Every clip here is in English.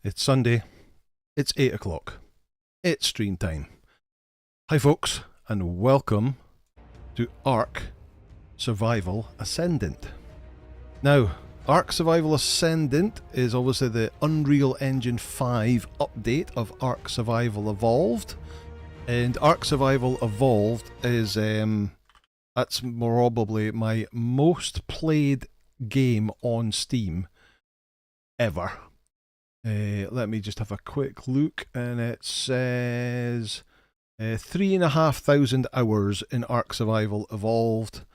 It's Sunday. It's 8 o'clock. It's stream time. Hi, folks, and welcome to Ark Survival Ascendant. Now, Ark Survival Ascendant is obviously the Unreal Engine 5 update of Ark Survival Evolved. And Ark Survival Evolved is, that's probably my most played game on Steam ever. Let me just have a quick look, and it says 3,500 hours in Ark Survival Evolved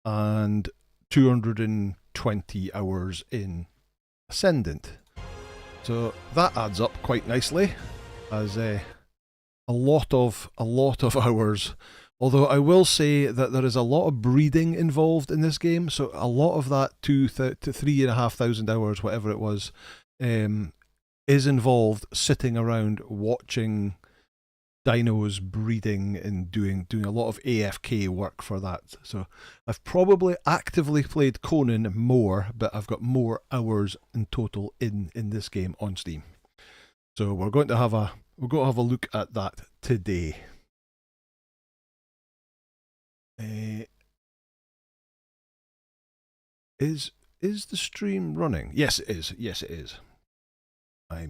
and 220 hours in Ascendant. So that adds up quite nicely as a lot of hours. Although I will say that there is a lot of breeding involved in this game, so a lot of that 2,000 to 3,500 hours, whatever it was, is involved sitting around watching dinos breeding and doing a lot of AFK work for that. So I've probably actively played Conan more, but I've got more hours in total in this game on Steam. So we're going to have a look at that today. Is the stream running? Yes, it is. Yes, it is. I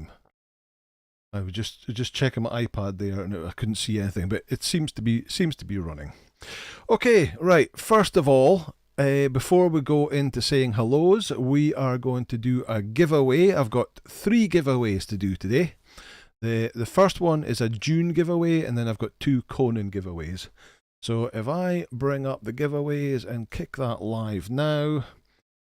was just checking my iPad there, and I couldn't see anything, but it seems to be running. Okay, right. First of all, before we go into saying hellos, we are going to do a giveaway. I've got 3 giveaways to do today. The first one is a June giveaway, and then I've got 2 Conan giveaways. So if I bring up the giveaways and kick that live now,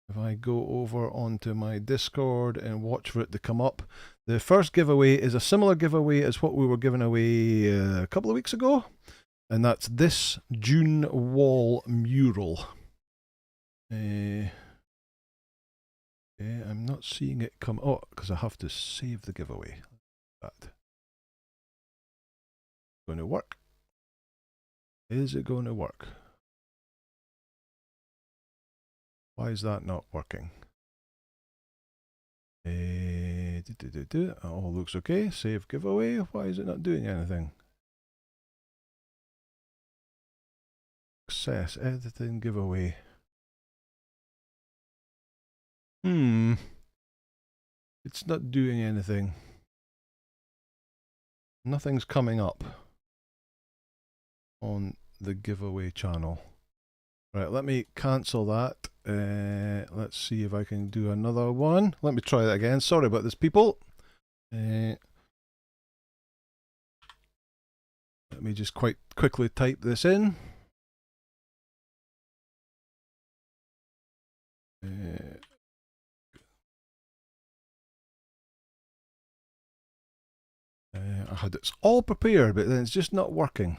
if I go over onto my Discord and watch for it to come up, the first giveaway is a similar giveaway as what we were giving away a couple of weeks ago, and that's this June wall mural. I'm not seeing it come. Oh, because I have to save the giveaway. That going to work? Is it going to work? Why is that not working? All looks okay. Save giveaway. Why is it not doing anything? Success. Editing giveaway. It's not doing anything. Nothing's coming up on the giveaway channel. Right, let me cancel that. Let's see if I can do another one. Let me try that again. Sorry about this, people. Let me just quite quickly type this in. I had it all prepared, but then it's just not working.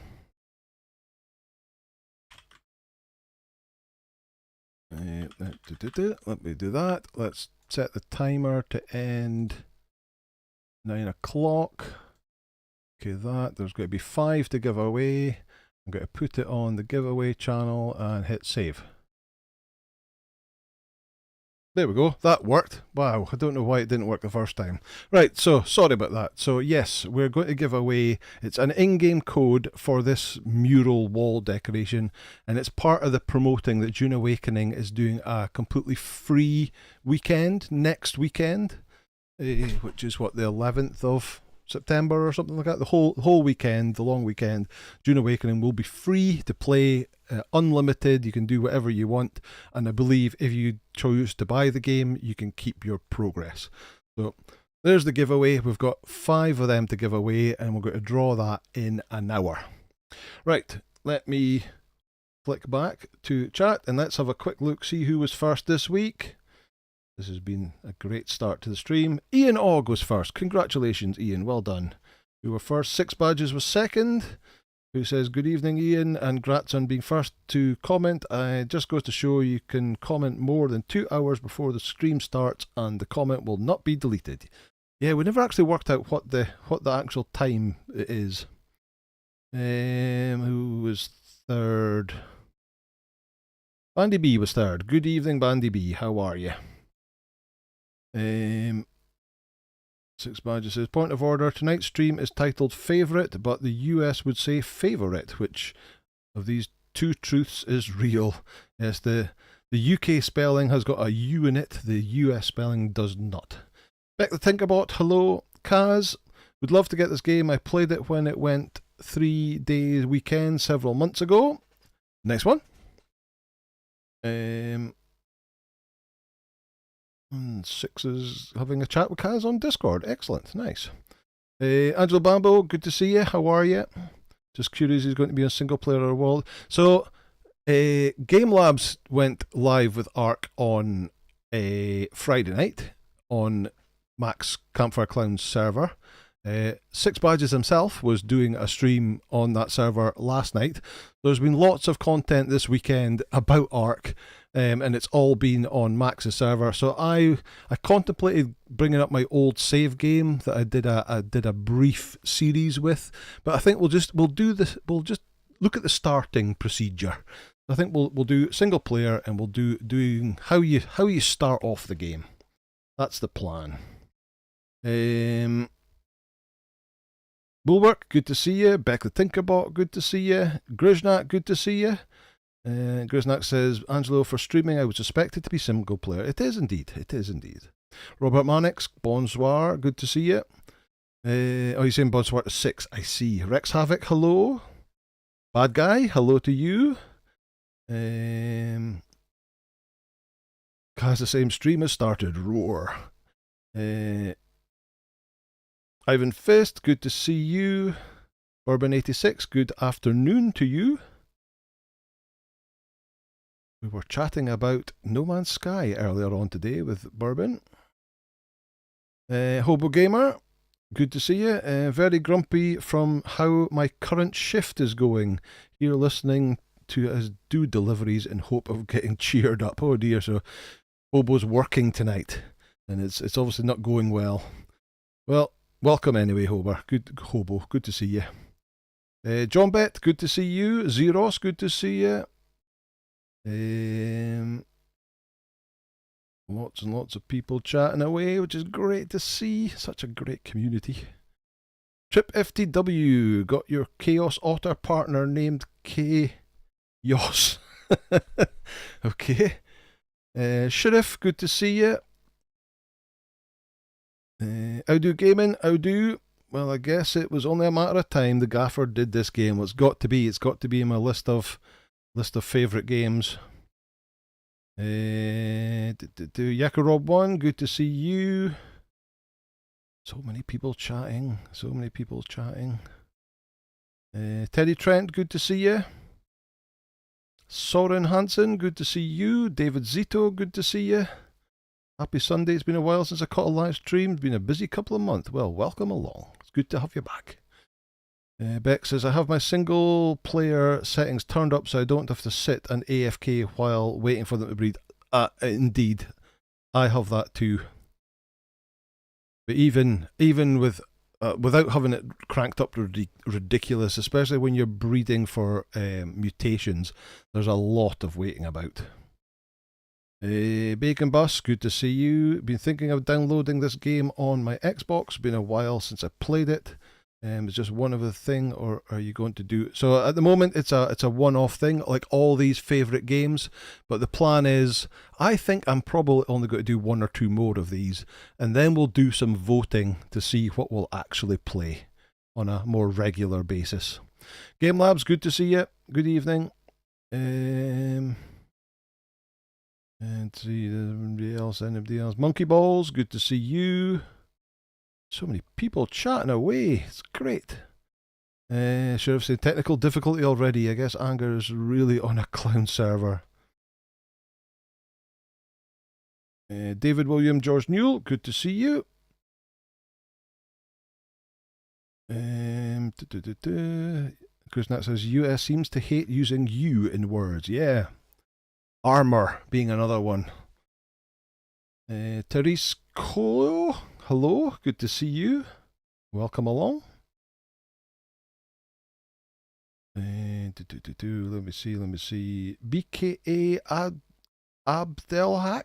Let me do that. Let's set the timer to end 9 o'clock. Okay, there's going to be 5 to give away. I'm going to put it on the giveaway channel and hit save. There we go, that worked. Wow, I don't know why it didn't work the first time. Right, so sorry about that. So yes, we're going to give away, it's an in-game code for this mural wall decoration, and it's part of the promoting that June Awakening is doing a completely free weekend, next weekend, which is what, the 11th of September or something like that. The whole weekend, the long weekend, June Awakening will be free to play, unlimited. You can do whatever you want, and I believe if you choose to buy the game, you can keep your progress. So there's the giveaway. We've got 5 of them to give away, and we're going to draw that in an hour. Right, let me flick back to chat and let's have a quick look, see who was first this week. This has been a great start to the stream. Ian Ogg was first. Congratulations, Ian. Well done. You were first. 6 Badges was second. Who says, good evening, Ian, and grats on being first to comment. It just goes to show you can comment more than 2 hours before the stream starts and the comment will not be deleted. Yeah, we never actually worked out what the actual time it is. Who was third? Bandy B was third. Good evening, Bandy B. How are you? Six Badger says, point of order, tonight's stream is titled Favourite, but the US would say Favourite. Which of these two truths is real? Yes, the UK spelling has got a U in it, the US spelling does not. Beck the Tinkerbot, hello. Kaz, would love to get this game. I played it when it went 3-day weekend several months ago. Next one. Six is having a chat with Kaz on Discord. Excellent, nice. Angelo Bambo, good to see you. How are you? Just curious, he's going to be a single player or a world. So, Game Labs went live with Ark on a Friday night on Max Campfire Clown's server. Six Badges himself was doing a stream on that server last night. There's been lots of content this weekend about Ark, and it's all been on Max's server. So I contemplated bringing up my old save game that I did a brief series with, but I think we'll just look at the starting procedure. I think we'll do single player, and we'll doing how you start off the game. That's the plan. Bulwark, good to see you. Beck the Tinkerbot, good to see you. Griznak, good to see you. Griznak says, Angelo, for streaming, I would suspect it to be single player. It is indeed. It is indeed. Robert Mannix, bonsoir, good to see you. Oh, you're saying bonsoir to 6. I see. Rex Havoc, hello. Bad Guy, hello to you. Has the same stream has started. Roar. Ivan Fist, good to see you. Bourbon86, good afternoon to you. We were chatting about No Man's Sky earlier on today with Bourbon. Hobo Gamer, good to see you. Very grumpy from how my current shift is going. Here listening to us do deliveries in hope of getting cheered up. Oh dear, so Hobo's working tonight, and it's obviously not going well. Well, welcome anyway, Hobo. Good to see you. John Bet, good to see you. Zeros, good to see you. Lots and lots of people chatting away, which is great to see. Such a great community. Trip FTW, got your Chaos Otter partner named K-Yos. Okay. Sheriff, good to see you. Outdo Gaming, outdo. Well, I guess it was only a matter of time the gaffer did this game. Well, it's got to be in my list of favourite games. Yakarob1, good to see you. So many people chatting. Teddy Trent, good to see you. Soren Hansen, good to see you. David Zito, good to see you. Happy Sunday. It's been a while since I caught a live stream. It's been a busy couple of months. Well, welcome along. It's good to have you back. Beck says, I have my single player settings turned up so I don't have to sit and AFK while waiting for them to breed. Indeed. I have that too. But even with without having it cranked up ridiculous, especially when you're breeding for mutations, there's a lot of waiting about. Bacon Bus, good to see you. Been thinking of downloading this game on my Xbox. Been a while since I played it. It's just one of the thing, or are you going to do? So at the moment, it's a one-off thing, like all these favourite games. But the plan is, I think I'm probably only going to do one or two more of these, and then we'll do some voting to see what we'll actually play on a more regular basis. Game Labs, good to see you. Good evening. And see anybody else. Monkey Balls, good to see you. So many people chatting away. It's great. Sheriff said technical difficulty already. I guess Anger is really on a clown server. David William George Newell, good to see you. Chris Nat says US seems to hate using you in words. Yeah. Armor being another one. Therese Cole, hello, good to see you. Welcome along. Let me see. BKA Abdelhak,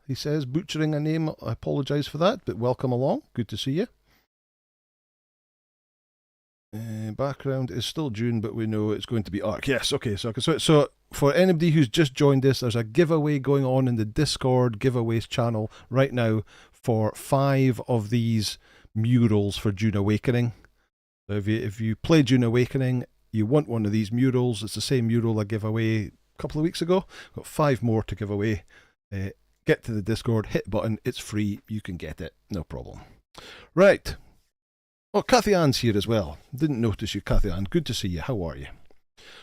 he says, butchering a name. I apologise for that, but welcome along. Good to see you. Background is still June, but we know it's going to be Ark. Yes, okay. So for anybody who's just joined us, there's a giveaway going on in the Discord giveaways channel right now for 5 of these murals for Dune Awakening. So if you play Dune Awakening, you want one of these murals. It's the same mural I gave away a couple of weeks ago. Got 5 more to give away. Get to the Discord, hit button. It's free. You can get it. No problem. Right. Oh, Kathy Ann's here as well. Didn't notice you, Kathy Ann. Good to see you. How are you?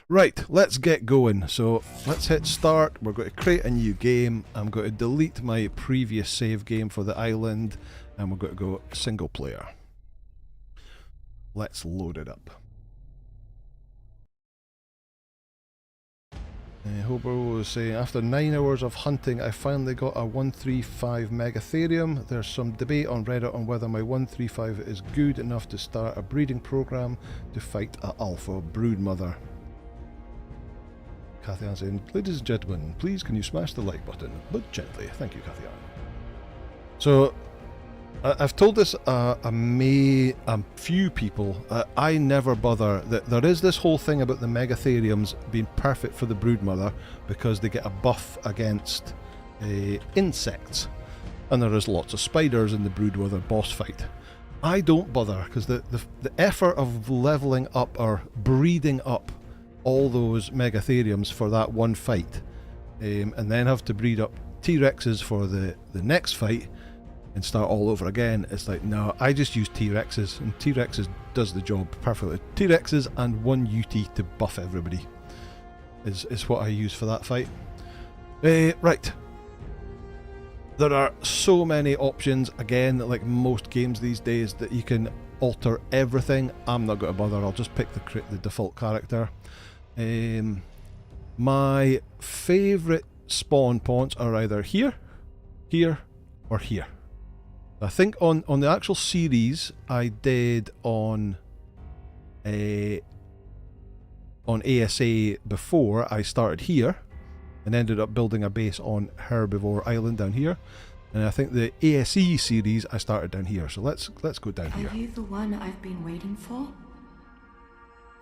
Right, let's get going. So let's hit start. We're going to create a new game. I'm going to delete my previous save game for the island, and we're going to go single player. Let's load it up. Hobo was saying, after 9 hours of hunting, I finally got a 135 Megatherium. There's some debate on Reddit on whether my 135 is good enough to start a breeding program to fight a alpha broodmother. Kathy Ann saying, ladies and gentlemen, please can you smash the like button, but gently. Thank you, Kathy Ann. So, I've told this a few people. I never bother. There is this whole thing about the Megatheriums being perfect for the broodmother because they get a buff against insects, and there is lots of spiders in the broodmother boss fight. I don't bother because the effort of leveling up or breeding up all those Megatheriums for that one fight, and then have to breed up T-Rexes for the next fight and start all over again. It's like, no, I just use T-Rexes, and T-Rexes does the job perfectly. T-Rexes and 1 UT to buff everybody is what I use for that fight. Right. There are so many options, again, like most games these days, that you can alter everything. I'm not going to bother. I'll just pick the default character. My favourite spawn points are either here, here, or here. I think on the actual series I did on ASA before, I started here and ended up building a base on Herbivore Island down here. And I think the ASE series I started down here. So let's go down here. Are you the one I've been waiting for?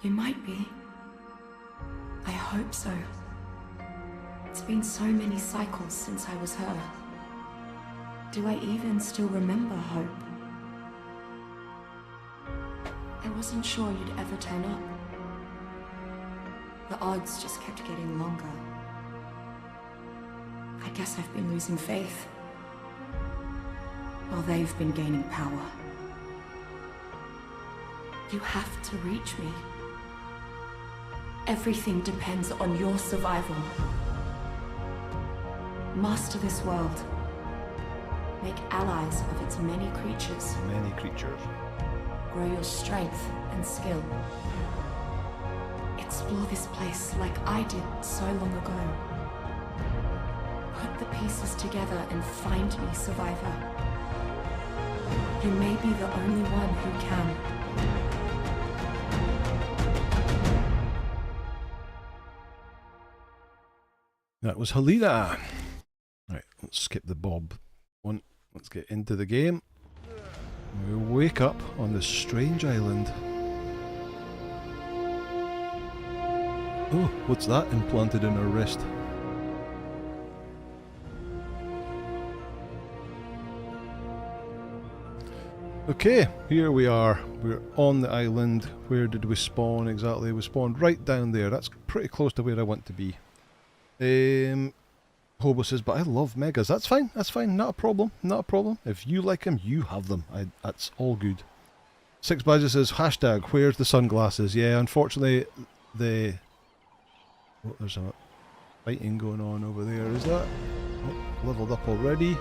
You might be. I hope so. It's been so many cycles since I was her. Do I even still remember Hope? I wasn't sure you'd ever turn up. The odds just kept getting longer. I guess I've been losing faith, while they've been gaining power. You have to reach me. Everything depends on your survival. Master this world. Make allies of its many creatures. Many creatures. Grow your strength and skill. Explore this place like I did so long ago. Put the pieces together and find me, survivor. You may be the only one who can. That was Helena. Right, let's skip the Bob one. Let's get into the game. We wake up on this strange island. Oh, what's that implanted in our wrist? Okay, here we are. We're on the island. Where did we spawn exactly? We spawned right down there. That's pretty close to where I want to be. Hobo says, but I love megas. That's fine, not a problem, not a problem. If you like them, you have them. That's all good. Six Badger says, hashtag, where's the sunglasses? Yeah, unfortunately, there's a fighting going on over there. Is that? Oh, leveled up already.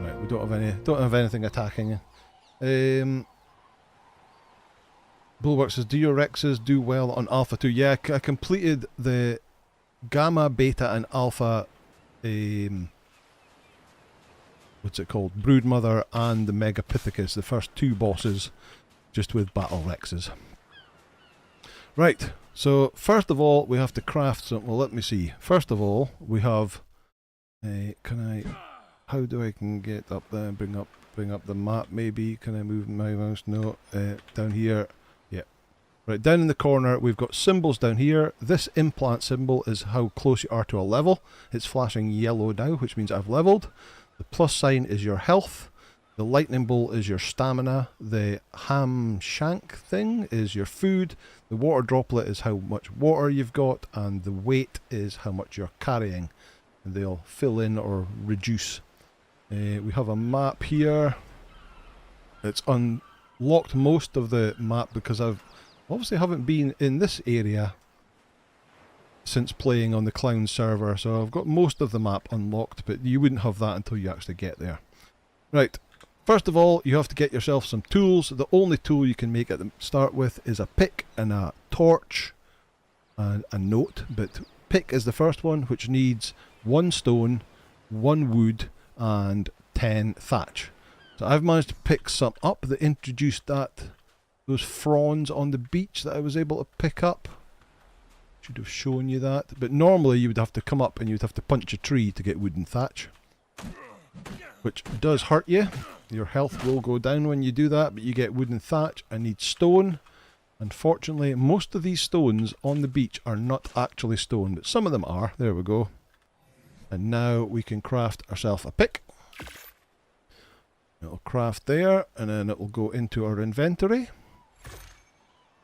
Right, we don't have anything attacking. Bulwark says, do your Rexes do well on Alpha 2? Yeah, I completed the Gamma, Beta and Alpha, what's it called? Broodmother and the Megapithecus, the first 2 bosses, just with Battle Rexes. Right, so first of all, we have to craft some, well, let me see. First of all, we have, how do I can get up there, bring up, bring up the map maybe. Can I move my mouse? No. Down here. Yeah. Right, down in the corner we've got symbols down here. This implant symbol is how close you are to a level. It's flashing yellow now, which means I've leveled. The plus sign is your health. The lightning bolt is your stamina. The ham shank thing is your food. The water droplet is how much water you've got. And the weight is how much you're carrying. And they'll fill in or reduce. We have a map here. It's unlocked most of the map because I've obviously haven't been in this area since playing on the clown server. So I've got most of the map unlocked, but you wouldn't have that until you actually get there. Right. First of all, you have to get yourself some tools. The only tool you can make at the start with is a pick and a torch and a note. But pick is the first one, which needs 1 stone, 1 wood, and 10 thatch. So I've managed to pick some up that introduced those fronds on the beach that I was able to pick up. Should have shown you that. But normally you would have to come up and you'd have to punch a tree to get wood and thatch, which does hurt you. Your health will go down when you do that, but you get wood and thatch. I need stone. Unfortunately, most of these stones on the beach are not actually stone, but some of them are. There we go. And now we can craft ourselves a pick. It'll craft there, and then it will go into our inventory.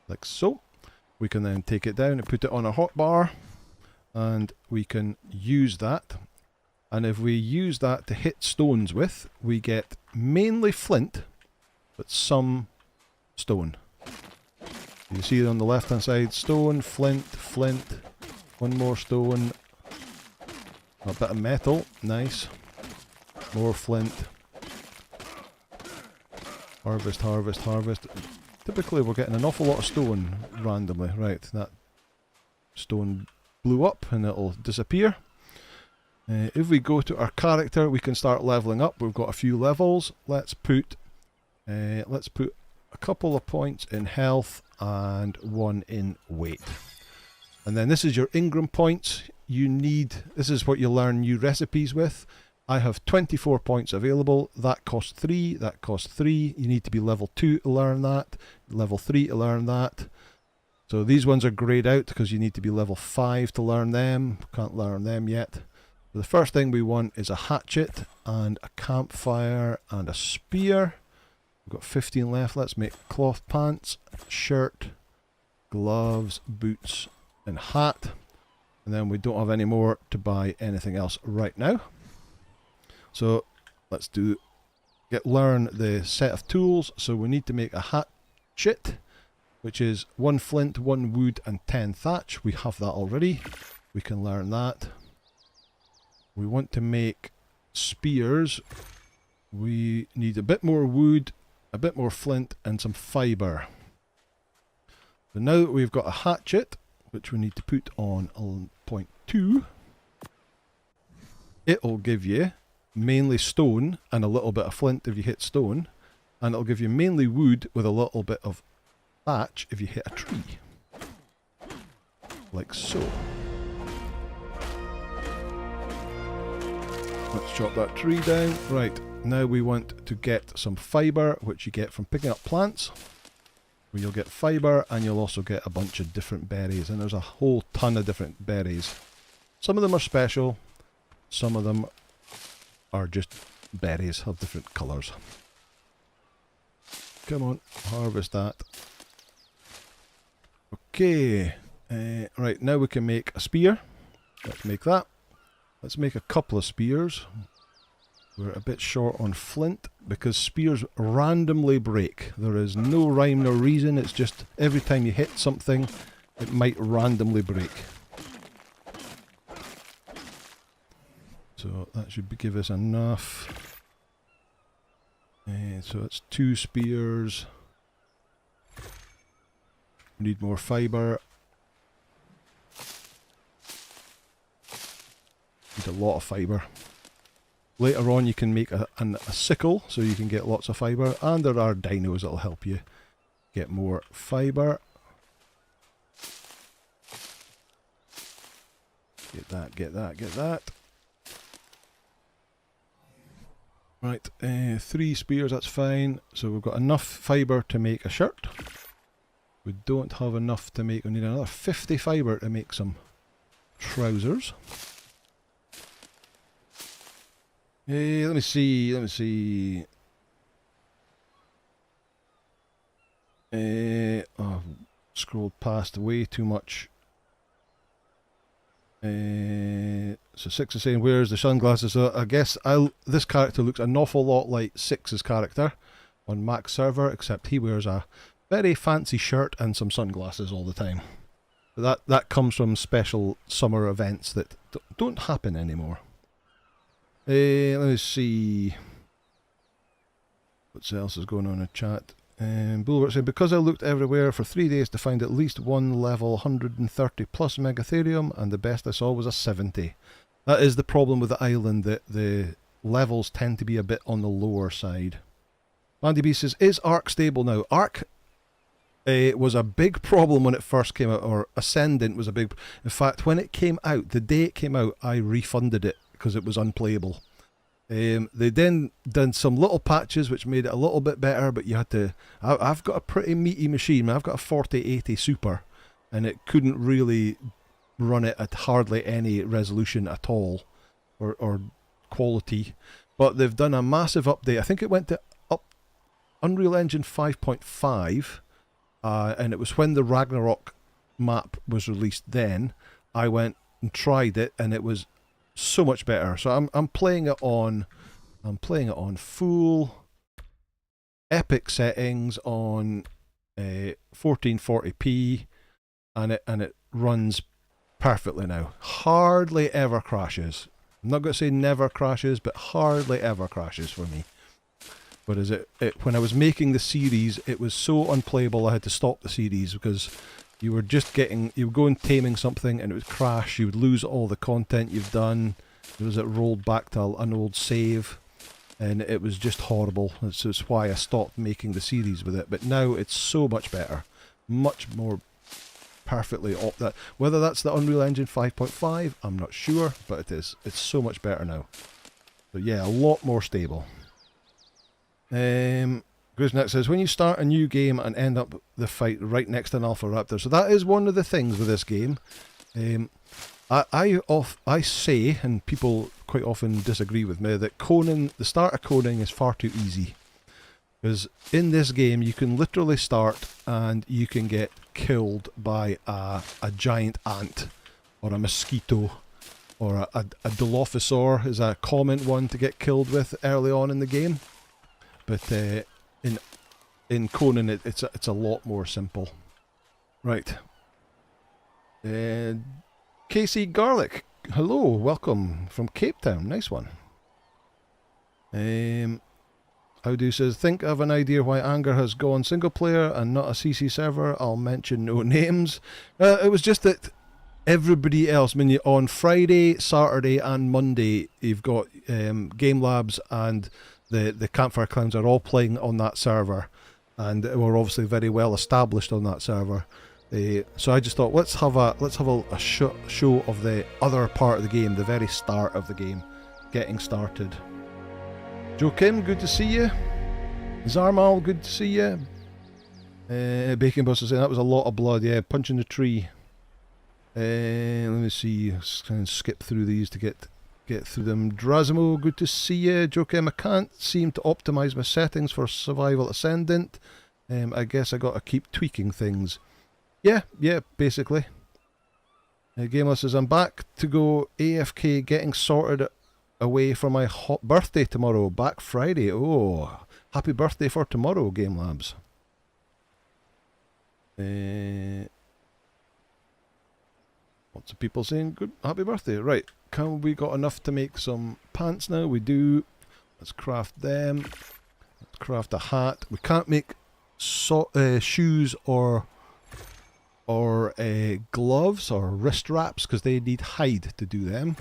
Like so. We can then take it down and put it on a hotbar, and we can use that. And if we use that to hit stones with, we get mainly flint, but some stone. You see it on the left hand side, stone, flint, flint, 1 more stone, a bit of metal, nice, more flint, harvest, harvest, harvest. Typically we're getting an awful lot of stone randomly. Right, that stone blew up and it'll disappear. If we go to our character, we can start leveling up. We've got a few levels. Let's put a couple of points in health and 1 in weight. And then this is your Ingram points. This is what you learn new recipes with. I have 24 points available. That costs 3. That costs 3. You need to be level 2 to learn that. Level 3 to learn that. So these ones are grayed out because you need to be level 5 to learn them. Can't learn them yet. The first thing we want is a hatchet and a campfire and a spear. We've got 15 left. Let's make cloth pants, shirt, gloves, boots and hat. And then we don't have any more to buy anything else right now. So let's learn the set of tools. So we need to make a hatchet, which is 1 flint, 1 wood and 10 thatch. We have that already. We can learn that. We want to make spears. We need a bit more wood, a bit more flint and some fibre. So now that we've got a hatchet, which we need to put on 0.2, it'll give you mainly stone and a little bit of flint if you hit stone, and it'll give you mainly wood with a little bit of thatch if you hit a tree. Like so. Let's chop that tree down. Right, now we want to get some fibre, which you get from picking up plants, where you'll get fibre and you'll also get a bunch of different berries, and there's a whole ton of different berries. Some of them are special, some of them are just berries of different colours. Come on, harvest that. Okay, right, now we can make a spear. Let's make that. Let's make a couple of spears. We're a bit short on flint because spears randomly break. There is no rhyme nor reason, it's just every time you hit something, it might randomly break. So that should give us enough. So it's 2 spears. We need more fibre. Need a lot of fibre. Later on you can make a sickle so you can get lots of fibre, and there are dinos that will help you get more fibre. Get that, get that, get that. Right, 3 spears, that's fine. So we've got enough fibre to make a shirt. We don't have enough to make, we need another 50 fibre to make some trousers. Let me see. I've scrolled past way too much. So Six is saying, where's the sunglasses? So I guess this character looks an awful lot like Six's character on Mac's server, except he wears a very fancy shirt and some sunglasses all the time. But that comes from special summer events that don't happen anymore. Let me see. What else is going on in the chat? Bulwark said, because I looked everywhere for 3 days to find at least one level 130 plus Megatherium, and the best I saw was a 70. That is the problem with the island, that the levels tend to be a bit on the lower side. Andy B says, is Ark stable now? Ark was a big problem when it first came out, or Ascendant was a big... In fact, when it came out, the day it came out, I refunded it because it was unplayable. They then done some little patches which made it a little bit better, but you had to... I've got a pretty meaty machine. I've got a 4080 Super, and it couldn't really run it at hardly any resolution at all, or quality. But they've done a massive update. I think it went to Unreal Engine 5.5, and it was when the Ragnarok map was released then. I went and tried it, and it was so much better. So I'm playing it on full epic settings on 1440p, and it runs perfectly now. Hardly ever crashes. I'm not going to say never crashes, but hardly ever crashes for me. Whereas when I was making the series, it was so unplayable I had to stop the series because you were going taming something and it would crash, you would lose all the content you've done. It rolled back to an old save, and it was just horrible. That's why I stopped making the series with it. But now it's so much better, much more perfectly whether that's the Unreal Engine 5.5, I'm not sure, but it is. It's so much better now. So yeah, a lot more stable. Grisnet says, when you start a new game and end up the fight right next to an Alpha Raptor. So that is one of the things with this game. I say, and people quite often disagree with me, that the start of Conan is far too easy. Because in this game you can literally start and you can get killed by a giant ant, or a mosquito, or a Dilophosaur is a common one to get killed with early on in the game. But in Conan it's a lot more simple. Right. Casey Garlic, hello, welcome from Cape Town, nice one. Howdo says, think I have an idea why Anger has gone single player and not a CC server. I'll mention no names. It was just that everybody else, I mean, on Friday, Saturday and Monday, you've got Game Labs and the Campfire Clowns are all playing on that server, and we're obviously very well established on that server. So I just thought, let's have a show of the other part of the game, the very start of the game, getting started. Joe Kim, good to see you. Zarmal, good to see you. Bacon Buster saying that was a lot of blood. Yeah, punching the tree. Let me see. Try and skip through these to get through them. Drazimo, good to see you. Joe Kim, I can't seem to optimize my settings for Survival Ascendant. I guess I got to keep tweaking things. Yeah, basically. Gameless says, I'm back to go AFK, getting sorted away for my birthday tomorrow, Black Friday. Oh, happy birthday for tomorrow, Game Labs. Lots of people saying good, happy birthday. Right, we got enough to make some pants now? We do. Let's craft them. Let's craft a hat. We can't make shoes or gloves or wrist wraps because they need hide to do them.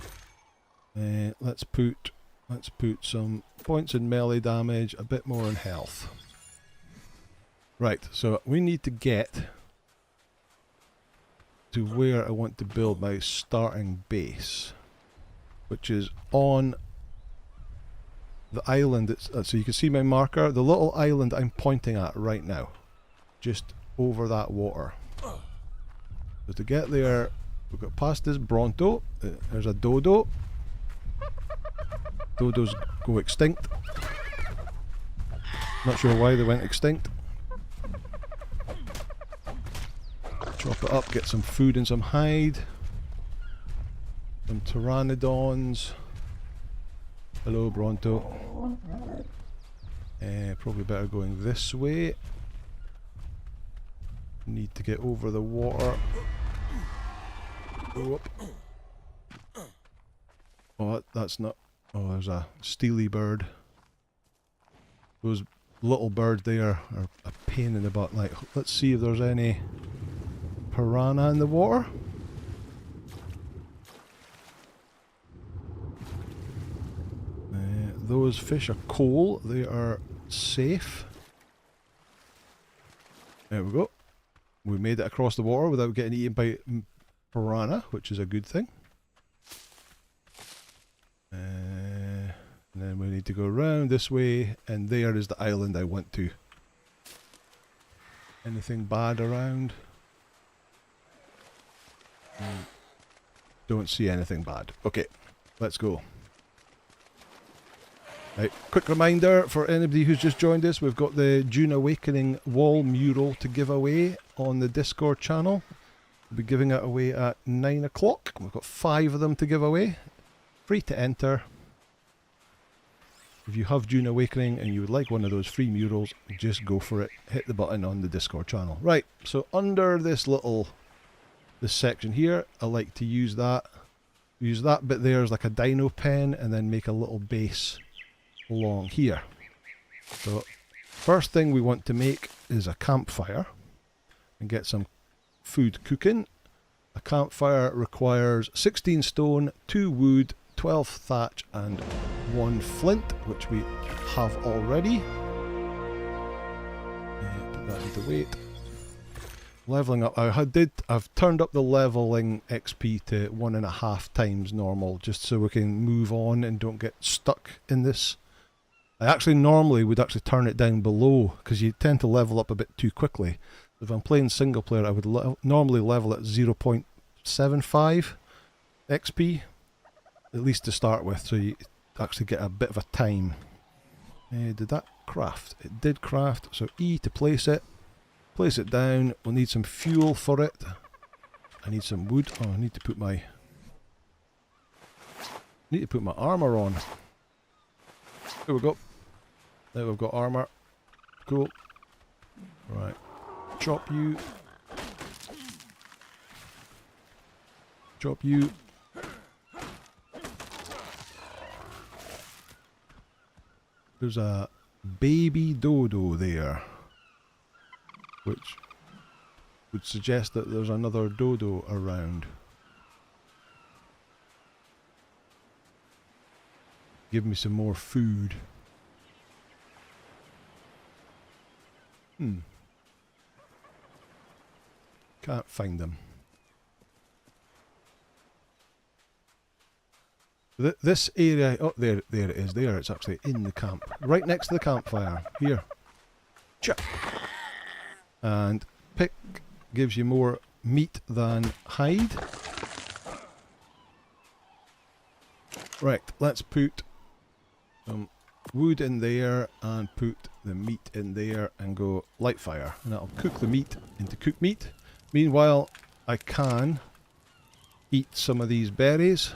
Let's put some points in melee damage, a bit more in health. Right, so we need to get to where I want to build my starting base, which is on the island, so you can see my marker, the little island I'm pointing at right now, just over that water. So to get there, we've got past this Bronto. There's a dodo. Dodos go extinct. Not sure why they went extinct. Chop it up, get some food and some hide. Some pteranodons. Hello, Bronto. Probably better going this way. Need to get over the water. Go up. Oh, that's not... Oh, there's a steely bird. Those little birds there are a pain in the butt. Like, let's see if there's any piranha in the water. Those fish are coal. They are safe. There we go. We made it across the water without getting eaten by piranha, which is a good thing. And then we need to go around this way, and there is the island I went to. Anything bad around? Don't see anything bad. Okay, let's go. Right, quick reminder for anybody who's just joined us, we've got the Dune Awakening wall mural to give away on the Discord channel. We'll be giving it away at 9 o'clock. We've got 5 of them to give away. Free to enter. If you have Dune Awakening and you would like one of those free murals, just go for it. Hit the button on the Discord channel. Right, so under this section here, I like to use that. Use that bit there as like a dino pen and then make a little base along here. So first thing we want to make is a campfire and get some food cooking. A campfire requires 16 stone, 2 wood, 12 thatch and 1 flint, which we have already. Put that into weight. Leveling up, I've turned up the leveling XP to 1.5 times normal, just so we can move on and don't get stuck in this. I actually normally would actually turn it down below, because you tend to level up a bit too quickly. If I'm playing single player, I would normally level at 0.75 XP, at least to start with, so you actually get a bit of a time. Did that craft? It did craft, so E to place it. Place it down. We'll need some fuel for it. I need some wood. Oh, I need to put my armor on. There we go. There we've got armor. Cool. Right. Chop you. Chop you. There's a baby dodo there, which would suggest that there's another dodo around. Give me some more food. Can't find them. This area, oh, there it is. There, it's actually in the camp, right next to the campfire. Here, chop. And pick gives you more meat than hide. Right, let's put some wood in there and put the meat in there and go light fire, and that'll cook the meat into cooked meat. Meanwhile, I can eat some of these berries.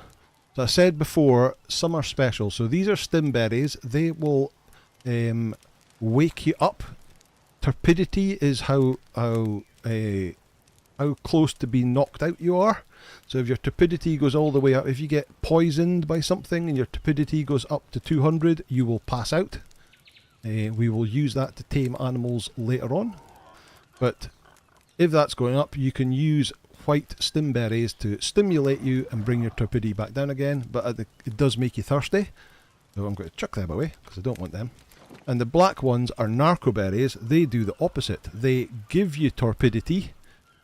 So I said before, some are special. So these are stim berries. They will wake you up. Torpidity is how close to being knocked out you are. So if your torpidity goes all the way up, if you get poisoned by something and your torpidity goes up to 200, you will pass out. We will use that to tame animals later on. But if that's going up, you can use white stim berries to stimulate you and bring your torpidity back down again, but it does make you thirsty. So I'm going to chuck them away because I don't want them. And the black ones are narco berries. They do the opposite. They give you torpidity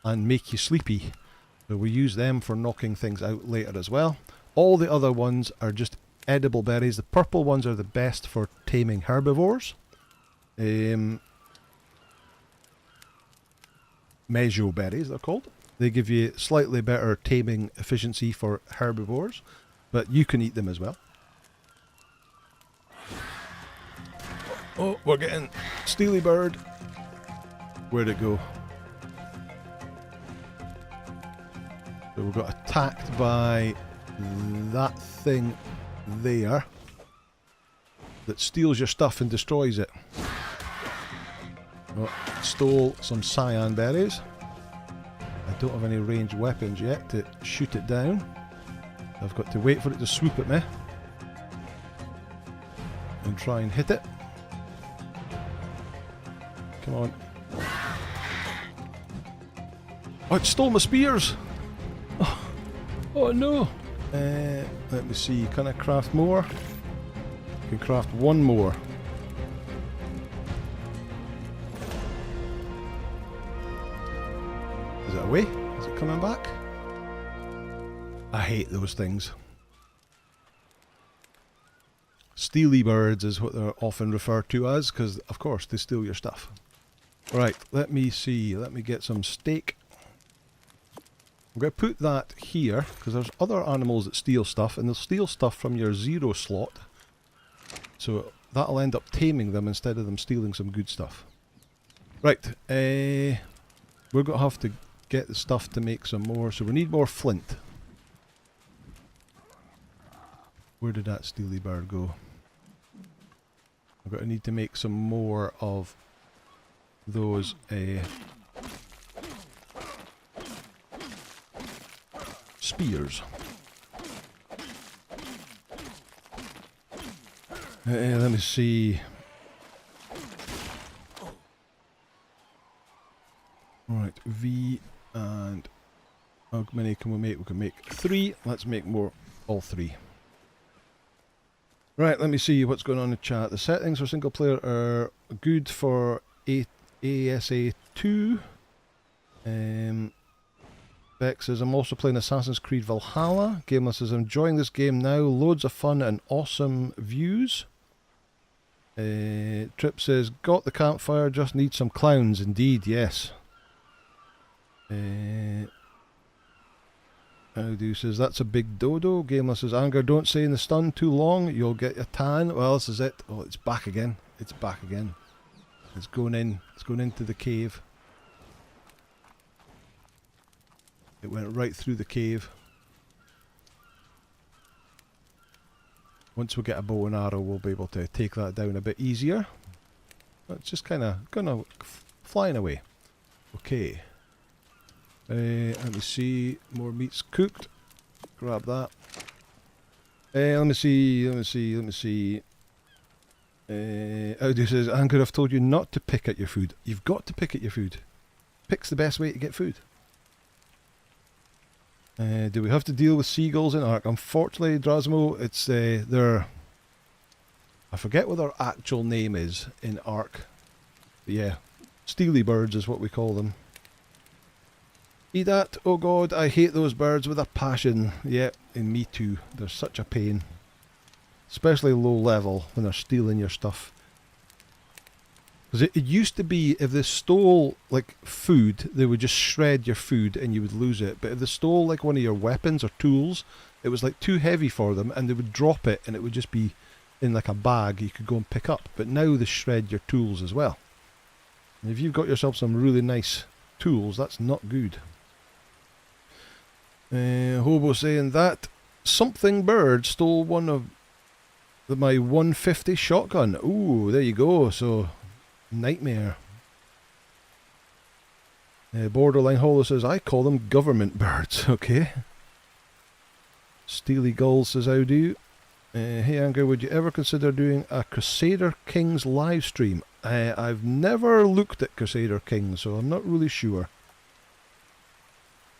and make you sleepy. So we use them for knocking things out later as well. All the other ones are just edible berries. The purple ones are the best for taming herbivores. Mejo berries, they're called. They give you slightly better taming efficiency for herbivores, but you can eat them as well. Oh, we're getting Steely Bird. Where'd it go? So we got attacked by that thing there that steals your stuff and destroys it. Oh, stole some cyan berries. I don't have any ranged weapons yet to shoot it down. I've got to wait for it to swoop at me and try and hit it. Come on. Oh, it stole my spears! Oh no! Let me see, can I craft more? I can craft one more. Is it away? Is it coming back? I hate those things. Steely birds is what they're often referred to as, because of course they steal your stuff. Right, let me see, let me get some steak. I'm going to put that here, because there's other animals that steal stuff, and they'll steal stuff from your 0 slot. So that'll end up taming them instead of them stealing some good stuff. Right, we're going to have to get the stuff to make some more, so we need more flint. Where did that steely bird go? I'm going to need to make some more of those spears. Let me see. Right, V and how many can we make? We can make 3. Let's make more, all 3. Right, let me see what's going on in the chat. The settings for single player are good for ASA 2. Beck says, I'm also playing Assassin's Creed Valhalla. Gameless says, I'm enjoying this game now. Loads of fun and awesome views. Trip says, got the campfire, just need some clowns. Indeed, yes. Howdo says, that's a big dodo. Gameless says, Anger, don't stay in the sun too long. You'll get a tan. Well, this is it. Oh, it's back again. It's back again. It's going in. It's going into the cave. It went right through the cave. Once we get a bow and arrow, we'll be able to take that down a bit easier. It's just kind of flying away. Okay. Let me see. More meat's cooked. Grab that. Let me see. Audi says, Anchor, I've told you not to pick at your food. You've got to pick at your food. Pick's the best way to get food. Do we have to deal with seagulls in Ark? Unfortunately, Drasmo, it's their... I forget what their actual name is in Ark. But yeah, steely birds is what we call them. Eat that? Oh god, I hate those birds with a passion. Yeah, and me too. They're such a pain. Especially low level when they're stealing your stuff. Because it used to be if they stole like food, they would just shred your food and you would lose it. But if they stole like one of your weapons or tools, it was like too heavy for them and they would drop it and it would just be in like a bag you could go and pick up. But now they shred your tools as well. And if you've got yourself some really nice tools, that's not good. Hobo saying that something bird stole one of my 150 shotgun. Ooh, there you go. So, nightmare. Borderline Hollow says, I call them government birds. Okay. Steely Gull says, how do you? Hey Anger, would you ever consider doing a Crusader Kings live stream? I've never looked at Crusader Kings, so I'm not really sure.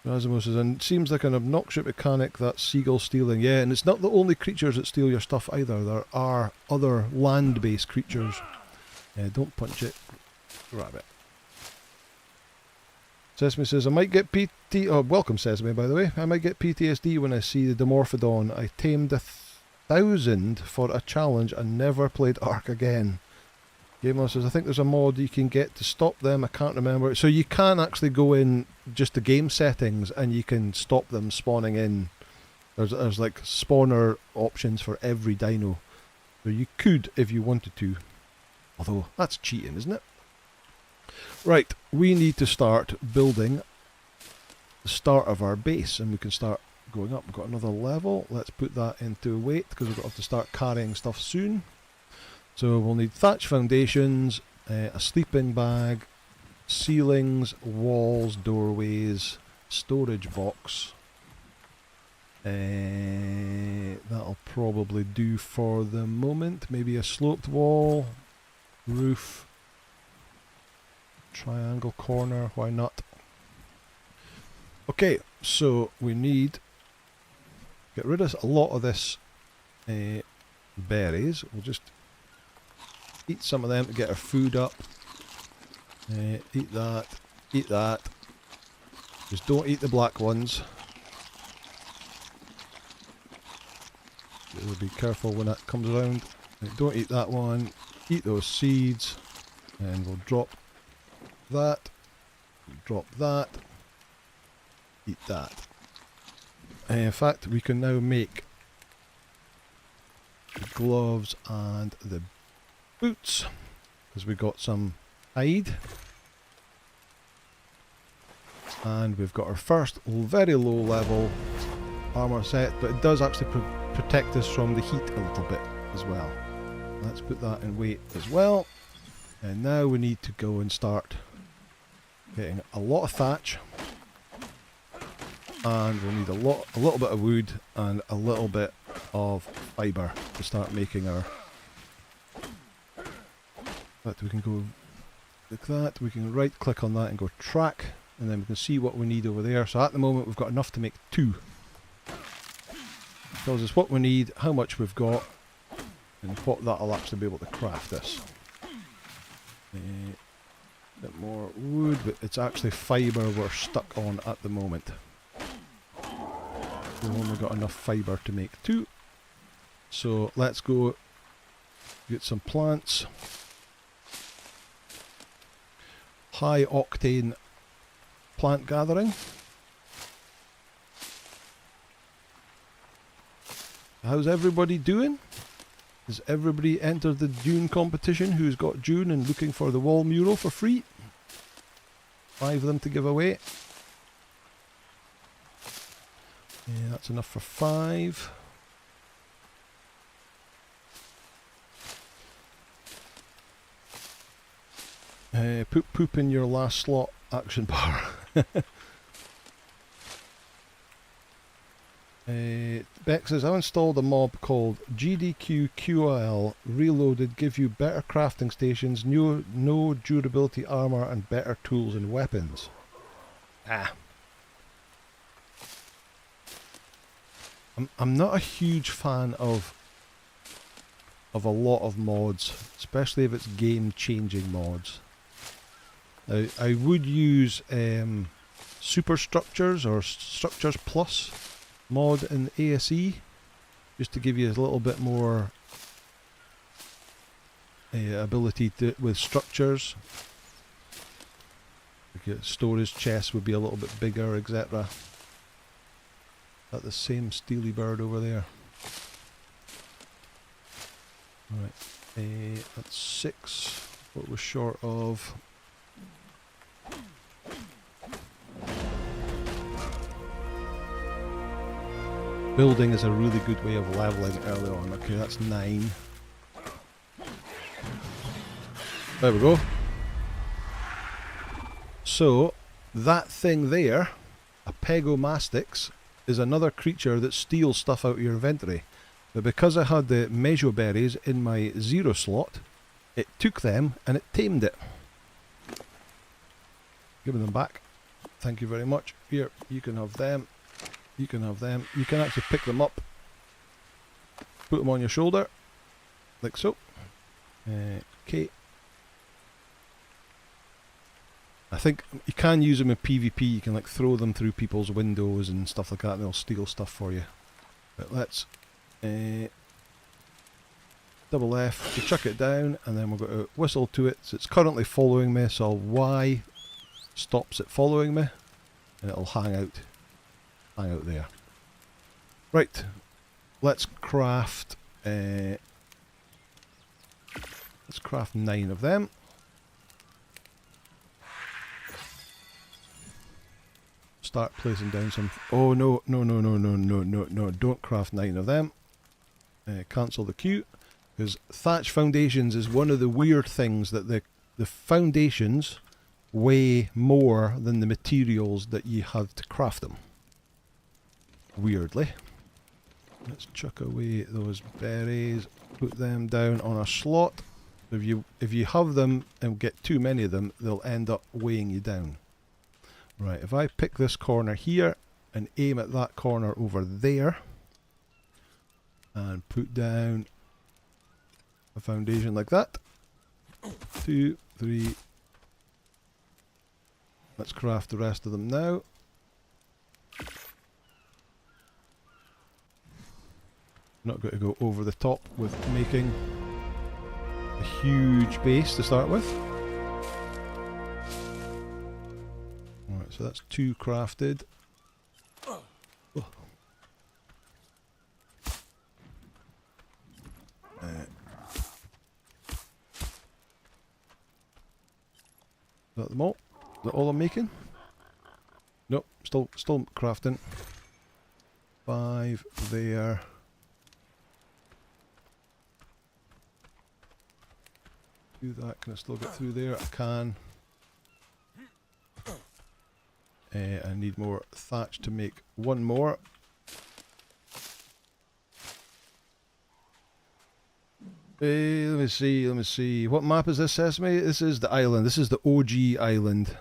Razimo says, and it seems like an obnoxious mechanic, that seagull stealing. Yeah, and it's not the only creatures that steal your stuff either. There are other land-based creatures. Don't punch it. Grab it. Sesame says, I might get PT... Oh, welcome Sesame, by the way. I might get PTSD when I see the Dimorphodon. I tamed 1,000 for a challenge and never played Ark again. Gamer says, I think there's a mod you can get to stop them. I can't remember. So you can actually go in just the game settings and you can stop them spawning in. There's like spawner options for every dino. So you could if you wanted to. Although that's cheating, isn't it? Right, we need to start building the start of our base, and we can start going up. We've got another level. Let's put that into weight because we're going to have to start carrying stuff soon. So we'll need thatch foundations, a sleeping bag, ceilings, walls, doorways, storage box. That'll probably do for the moment. Maybe a sloped wall, roof, triangle corner, why not? Okay, so we need get rid of a lot of this berries. We'll just eat some of them to get our food up. Eat that, eat that. Just don't eat the black ones. Be careful when that comes around. Don't eat that one. Eat those seeds. And we'll drop that. Drop that. Eat that. In fact, we can now make the gloves and the boots. Because we got some hide. And we've got our first very low level armor set. But it does actually protect us from the heat a little bit as well. Let's put that in weight as well. And now we need to go and start getting a lot of thatch. And we'll need a little bit of wood and a little bit of fibre to start making our... But we can go like that. We can right click on that and go track. And then we can see what we need over there. So at the moment we've got enough to make 2. Tells us what we need, how much we've got, and what that'll actually be able to craft this. A bit more wood, but it's actually fibre we're stuck on at the moment. We've only got enough fibre to make 2. So let's go get some plants. High octane plant gathering. How's everybody doing? Has everybody entered the Dune competition who's got Dune and looking for the wall mural for free? 5 of them to give away. Yeah, that's enough for 5. Put poop in your last slot action bar. Beck says, I installed a mob called GDQQL Reloaded, give you better crafting stations, no durability armor and better tools and weapons. I'm not a huge fan of a lot of mods, especially if it's game changing mods. I would use Superstructures or Structures Plus mod in ASE just to give you a little bit more ability with structures. Like storage chests would be a little bit bigger, etc. Got the same steely bird over there. Right, that's 6. What we're short of. Building is a really good way of leveling early on. Okay, that's 9. There we go. So, that thing there, a Pegomastix, is another creature that steals stuff out of your inventory. But because I had the Mejo berries in my 0 slot, it took them and it tamed it. Giving them back. Thank you very much. Here, you can have them. You can have them. You can actually pick them up, put them on your shoulder, like so. Okay. I think you can use them in PvP. You can like throw them through people's windows and stuff like that, and they'll steal stuff for you. But let's double F to chuck it down, and then we're going to whistle to it. So it's currently following me, so Y stops it following me, and it'll hang out there. Right, let's craft 9 of them. Start placing down some. Oh no! Don't craft 9 of them. Cancel the queue, because thatch foundations is one of the weird things that the foundations weigh more than the materials that you have to craft them. Weirdly. Let's chuck away those berries, put them down on a slot. If you have them and get too many of them, they'll end up weighing you down. Right, if I pick this corner here and aim at that corner over there and put down a foundation like that. 2, 3. Let's craft the rest of them now. Not going to go over the top with making a huge base to start with. Alright, so that's 2 crafted. Oh. Is that them all? Is that all I'm making? Nope, still crafting. 5 there. Do that. Can I still get through there? I can. I need more thatch to make 1 more. Let me see. What map is this, Sesame? This is the island. This is the OG island.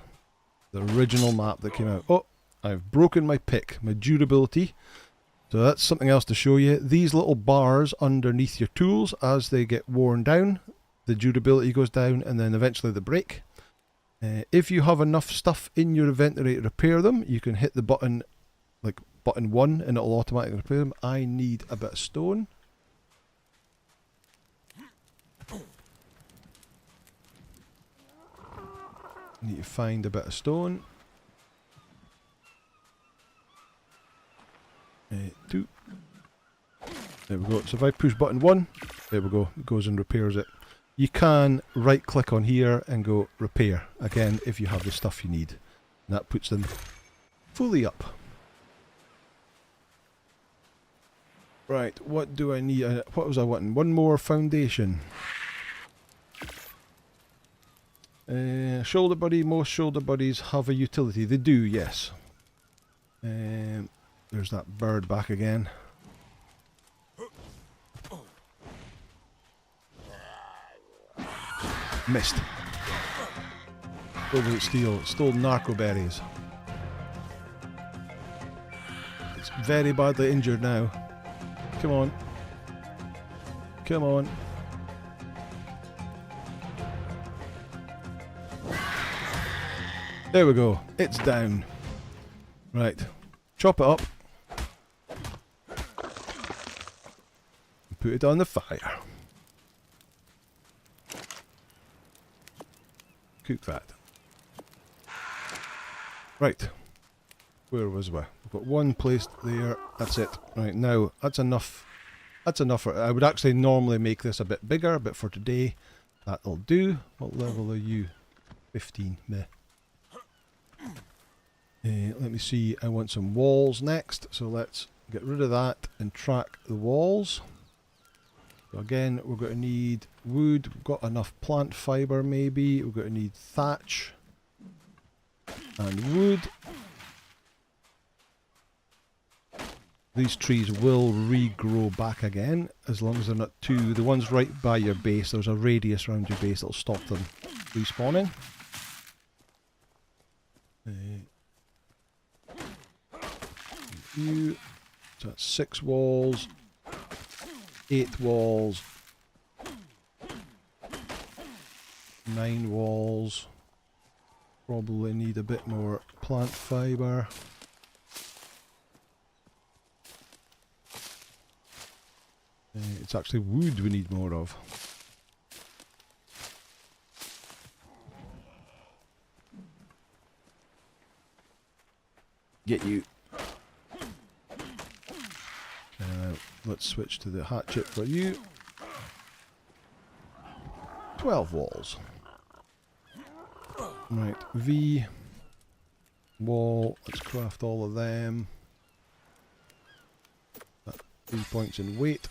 The original map that came out. Oh, I've broken my pick, my durability. So that's something else to show you. These little bars underneath your tools, as they get worn down, the durability goes down, and then eventually they break. If you have enough stuff in your inventory to repair them, you can hit the button, like button 1, and it'll automatically repair them. I need a bit of stone. Need to find a bit of stone. 2. There we go. So if I push button 1, there we go. It goes and repairs it. You can right click on here and go repair again if you have the stuff you need. And that puts them fully up. Right, what do I need? What was I wanting? 1 more foundation. Shoulder buddy. Most shoulder buddies have a utility. They do, yes. There's that bird back again. Missed. What did it steal? It stole narco berries. It's very badly injured now. Come on. Come on. There we go. It's down. Right. Chop it up. And put it on the fire. Cook that. Right. Where was we? We've got 1 placed there. That's it. Right, now, that's enough. That's enough for... I would actually normally make this a bit bigger, but for today, that'll do. What level are you? 15. Meh. Let me see. I want some walls next. So let's get rid of that and track the walls. So again, we're going to need wood. We've got enough plant fibre maybe. We're going to need thatch and wood. These trees will regrow back again as long as they're not too... The ones right by your base, there's a radius around your base that'll stop them respawning. So that's 6 walls. 8 walls, 9 walls. Probably need a bit more plant fibre. it's actually wood we need more of. Get you. Let's switch to the hatchet for you. 12 walls. Right, V. Wall. Let's craft all of them. 3 points in weight.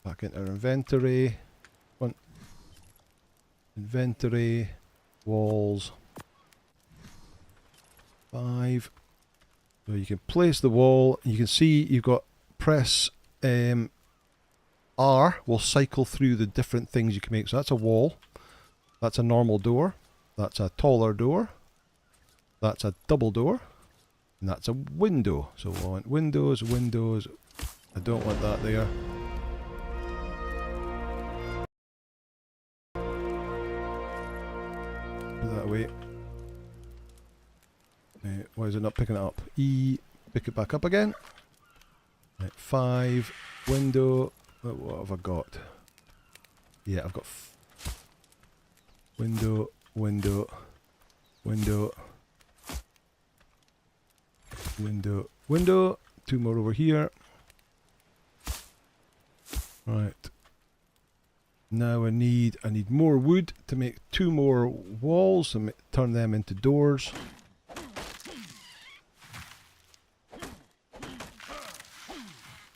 Back into our inventory. One. Inventory. Walls. 5. So you can place the wall. You can see you've got press R will cycle through the different things you can make. So that's a wall. That's a normal door. That's a taller door. That's a double door. And that's a window. So I want windows, windows. I don't want that there. Put that away. Why is it not picking it up? E, pick it back up again. Right, 5, window. What have I got? Yeah, I've got window, window, window, window, window. 2 more over here. Right. Now I need more wood to make 2 more walls and turn them into doors.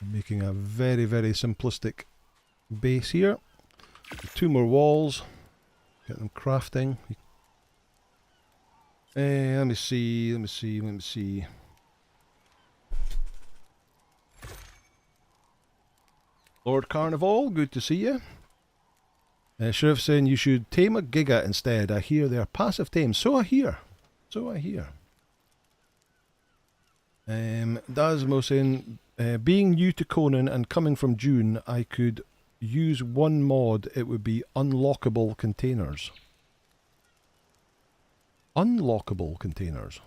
I'm making a very, very simplistic base here. 2 more walls. Get them crafting. Let me see. Lord Carnival, good to see you. Sheriff saying you should tame a giga instead. I hear they're passive tame. So I hear. Dasmo saying, being new to Conan and coming from June, I could use one mod. It would be unlockable containers. Unlockable containers.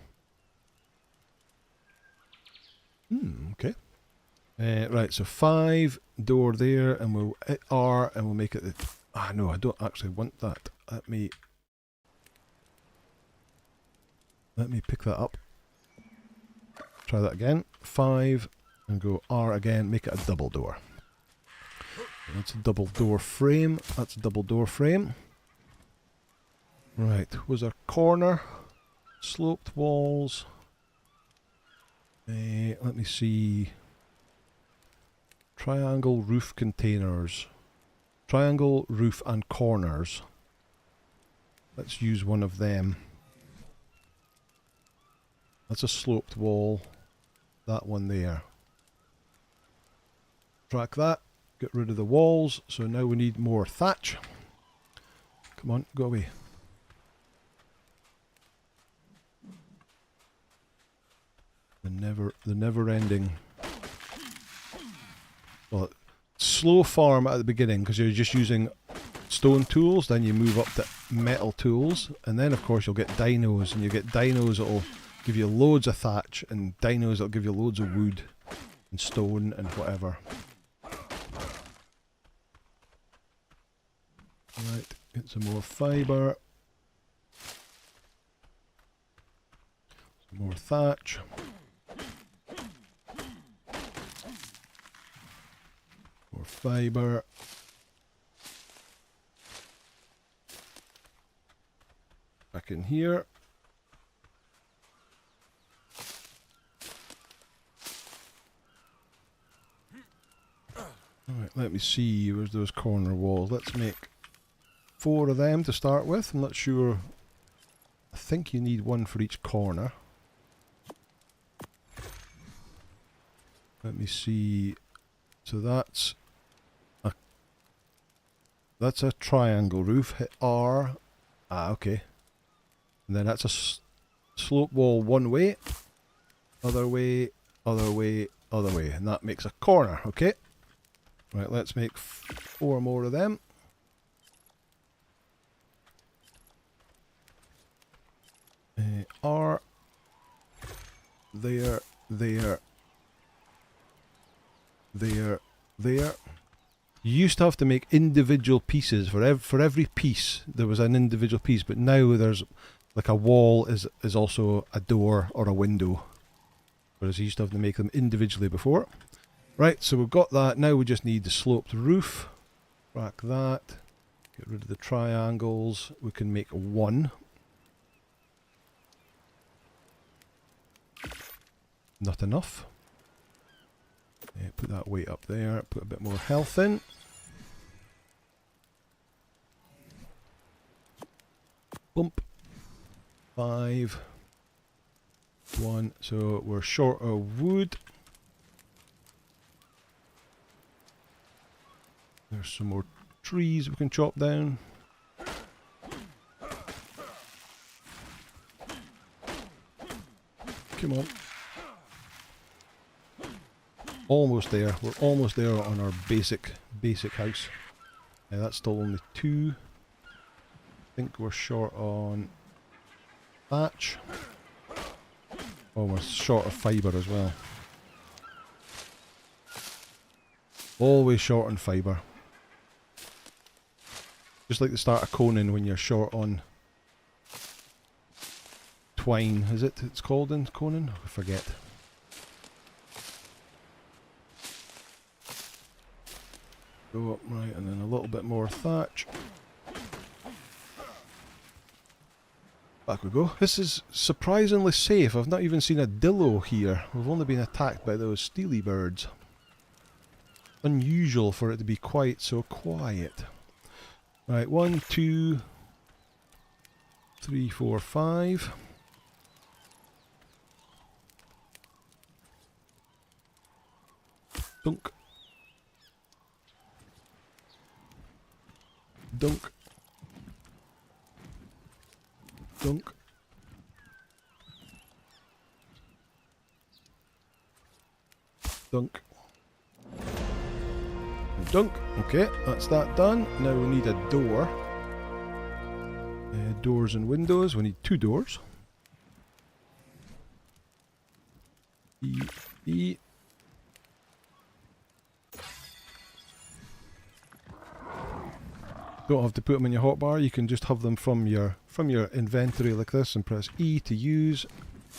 Okay. Right, so 5 door there, and we'll hit R, and we'll make it the... no, I don't actually want that. Let me pick that up. Try that again. 5, and go R again, make it a double door. That's a double door frame. That's a double door frame. Right, was our corner. Sloped walls. Let me see. Triangle roof containers. Triangle roof and corners. Let's use one of them. That's a sloped wall. That one there. Track that. Get rid of the walls. So now we need more thatch. Come on, go away. The never ending. Well, slow farm at the beginning because you're just using stone tools, then you move up to metal tools, and then of course you'll get dinos, and you get dinos that'll give you loads of thatch, and dinos that'll give you loads of wood and stone and whatever. Right, get some more fibre. Some more thatch. More fibre. Back in here. Alright, let me see, where's those corner walls? Let's make 4 of them to start with. I'm not sure. I think you need 1 for each corner. Let me see. So that's a triangle roof. Hit R. Okay. And then that's a slope wall one way, other way, other way, other way, and that makes a corner. Okay. Right. Let's make 4 more of them. R. There. There. There. there. You used to have to make individual pieces. For every piece there was an individual piece, but now there's like a wall is also a door or a window. Whereas you used to have to make them individually before. Right, so we've got that. Now we just need the sloped roof. Crack that. Get rid of the triangles. We can make one. Not enough. Yeah, put that weight up there. Put a bit more health in. Bump. 5. 1. So we're short of wood. There's some more trees we can chop down. Come on. Almost there. We're almost there on our basic house. That's still only 2. I think we're short on thatch. Oh, we're short of fibre as well. Always short on fibre. Just like the start of Conan when you're short on twine, is it? It's called in Conan? I forget. Go up, right, and then a little bit more thatch. Back we go. This is surprisingly safe. I've not even seen a dillo here. We've only been attacked by those steely birds. Unusual for it to be quite so quiet. Right, 1, 2, 3, 4, 5. Dunk. Dunk. Dunk. Dunk. Dunk. Okay, that's that done. Now we need a door. Doors and windows. We need 2 doors. E. Don't have to put them in your hotbar. You can just have them from your inventory like this and press E to use.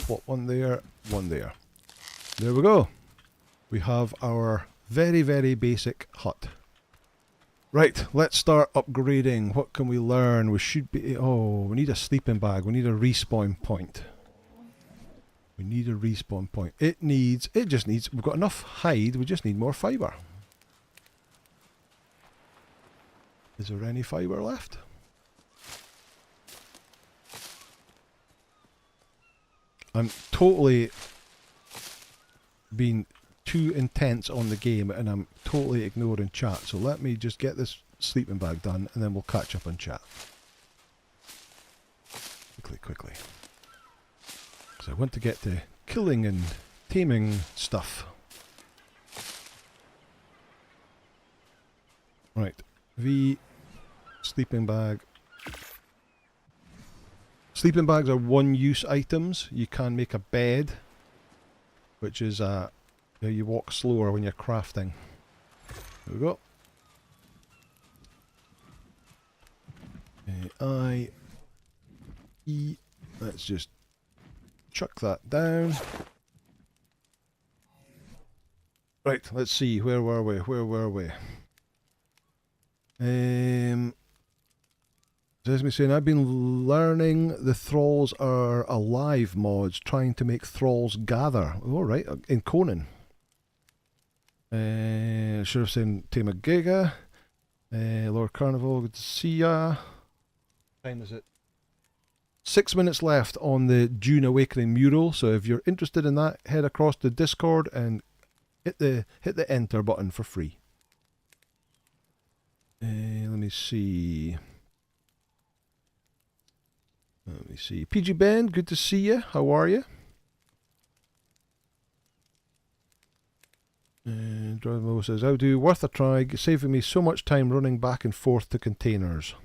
Put one there, one there. There we go. We have our very, very basic hut. Right, let's start upgrading. What can we learn? We should be... Oh, we need a sleeping bag. We need a respawn point. We need a respawn point. It just needs... We've got enough hide. We just need more fibre. Is there any fibre left? I'm totally being too intense on the game and I'm totally ignoring chat. So let me just get this sleeping bag done and then we'll catch up on chat. Quickly. So I want to get to killing and taming stuff. Right. V. Sleeping bag. Sleeping bags are one-use items. You can make a bed, which is you walk slower when you're crafting. There we go. I. E. Let's just chuck that down. Right, let's see. Where were we? There's me saying, I've been learning the Thralls are alive mods, trying to make Thralls gather. Alright, in Conan. Sheriff saying, Tama Giga. Lord Carnival, good to see ya. What time is it? 6 minutes left on the Dune Awakening mural, so if you're interested in that, head across to Discord and hit the enter button for free. Let me see. PG Ben, good to see you. How are you? And Drive says, how do worth a try, saving me so much time running back and forth to containers.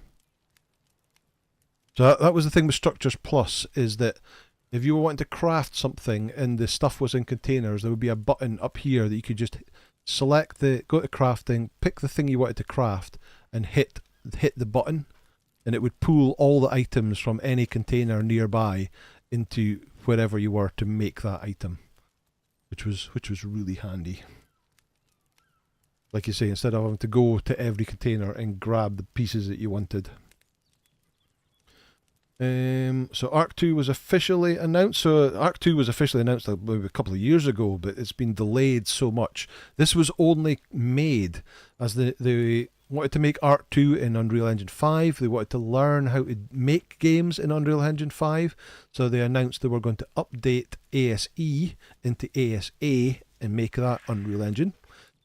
So that was the thing with Structures Plus, is that if you were wanting to craft something and the stuff was in containers, there would be a button up here that you could just select go to crafting, pick the thing you wanted to craft, and hit the button, and it would pull all the items from any container nearby into wherever you were to make that item, which was really handy. Like you say, instead of having to go to every container and grab the pieces that you wanted. So Arc 2 was officially announced. So Arc 2 was officially announced maybe a couple of years ago, but it's been delayed so much. This was only made as they wanted to make Arc 2 in Unreal Engine 5. They wanted to learn how to make games in Unreal Engine 5. So they announced they were going to update ASE into ASA and make that Unreal Engine,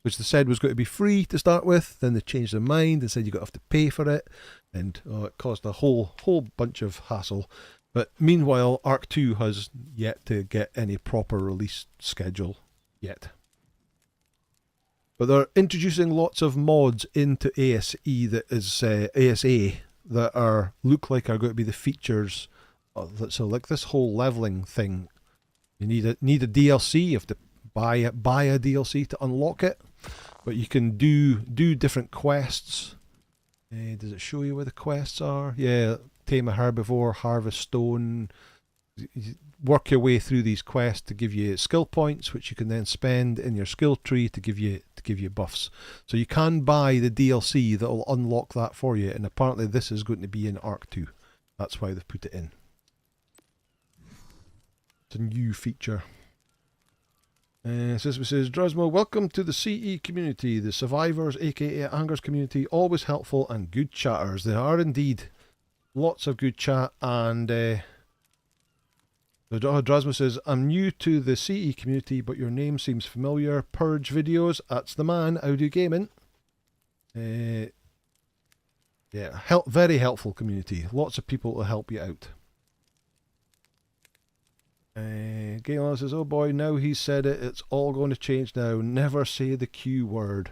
which they said was going to be free to start with. Then they changed their mind and said you're going to have to pay for it. And it caused a whole bunch of hassle. But meanwhile, Arc 2 has yet to get any proper release schedule yet. But they're introducing lots of mods into ASE that is ASA that look like are going to be the features. So like this whole leveling thing, you need a DLC. You have to buy a DLC to unlock it. But you can do different quests. Does it show you where the quests are? Yeah, tame a herbivore, harvest stone. You work your way through these quests to give you skill points, which you can then spend in your skill tree to give you buffs. So you can buy the DLC that will unlock that for you, and apparently this is going to be in Arc 2. That's why they've put it in. It's a new feature. Says Drosmo, welcome to the CE community, the survivors aka Angers community, always helpful and good chatters. They are indeed. Lots of good chat. And Drosmo says, I'm new to the CE community, but your name seems familiar. Purge videos, that's the man. Audio gaming. Yeah, very helpful community. Lots of people to help you out. Galen says, oh boy, now he's said it, it's all going to change now. Never say the Q word.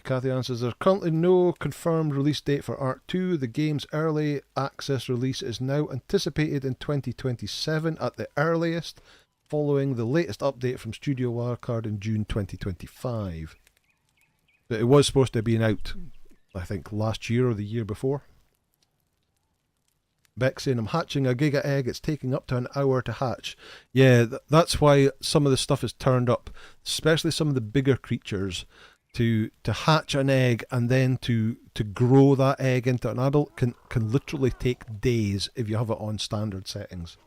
Kathy answers, there's currently no confirmed release date for Arc 2. The game's early access release is now anticipated in 2027 at the earliest, following the latest update from Studio Wildcard in June 2025. But it was supposed to have been out, I think, last year or the year before. Beck saying, I'm hatching a giga egg, it's taking up to an hour to hatch. Yeah, that's why some of the stuff is turned up, especially some of the bigger creatures. To hatch an egg and then to grow that egg into an adult can literally take days if you have it on standard settings.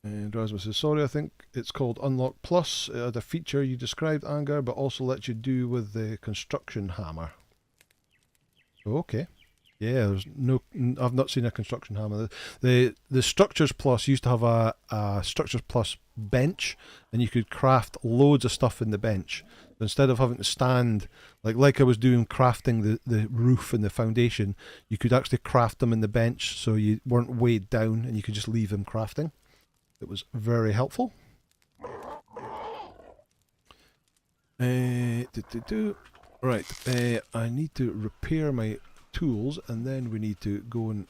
And Rasmus says, sorry, I think it's called Unlock Plus. It had a feature you described, Anger, but also lets you do with the construction hammer. Okay. Yeah, there's no. I've not seen a construction hammer. The Structures Plus used to have a Structures Plus bench, and you could craft loads of stuff in the bench. Instead of having to stand like I was doing crafting the roof and the foundation, you could actually craft them in the bench, so you weren't weighed down, and you could just leave them crafting. It was very helpful. Right, I need to repair my tools, and then we need to go and...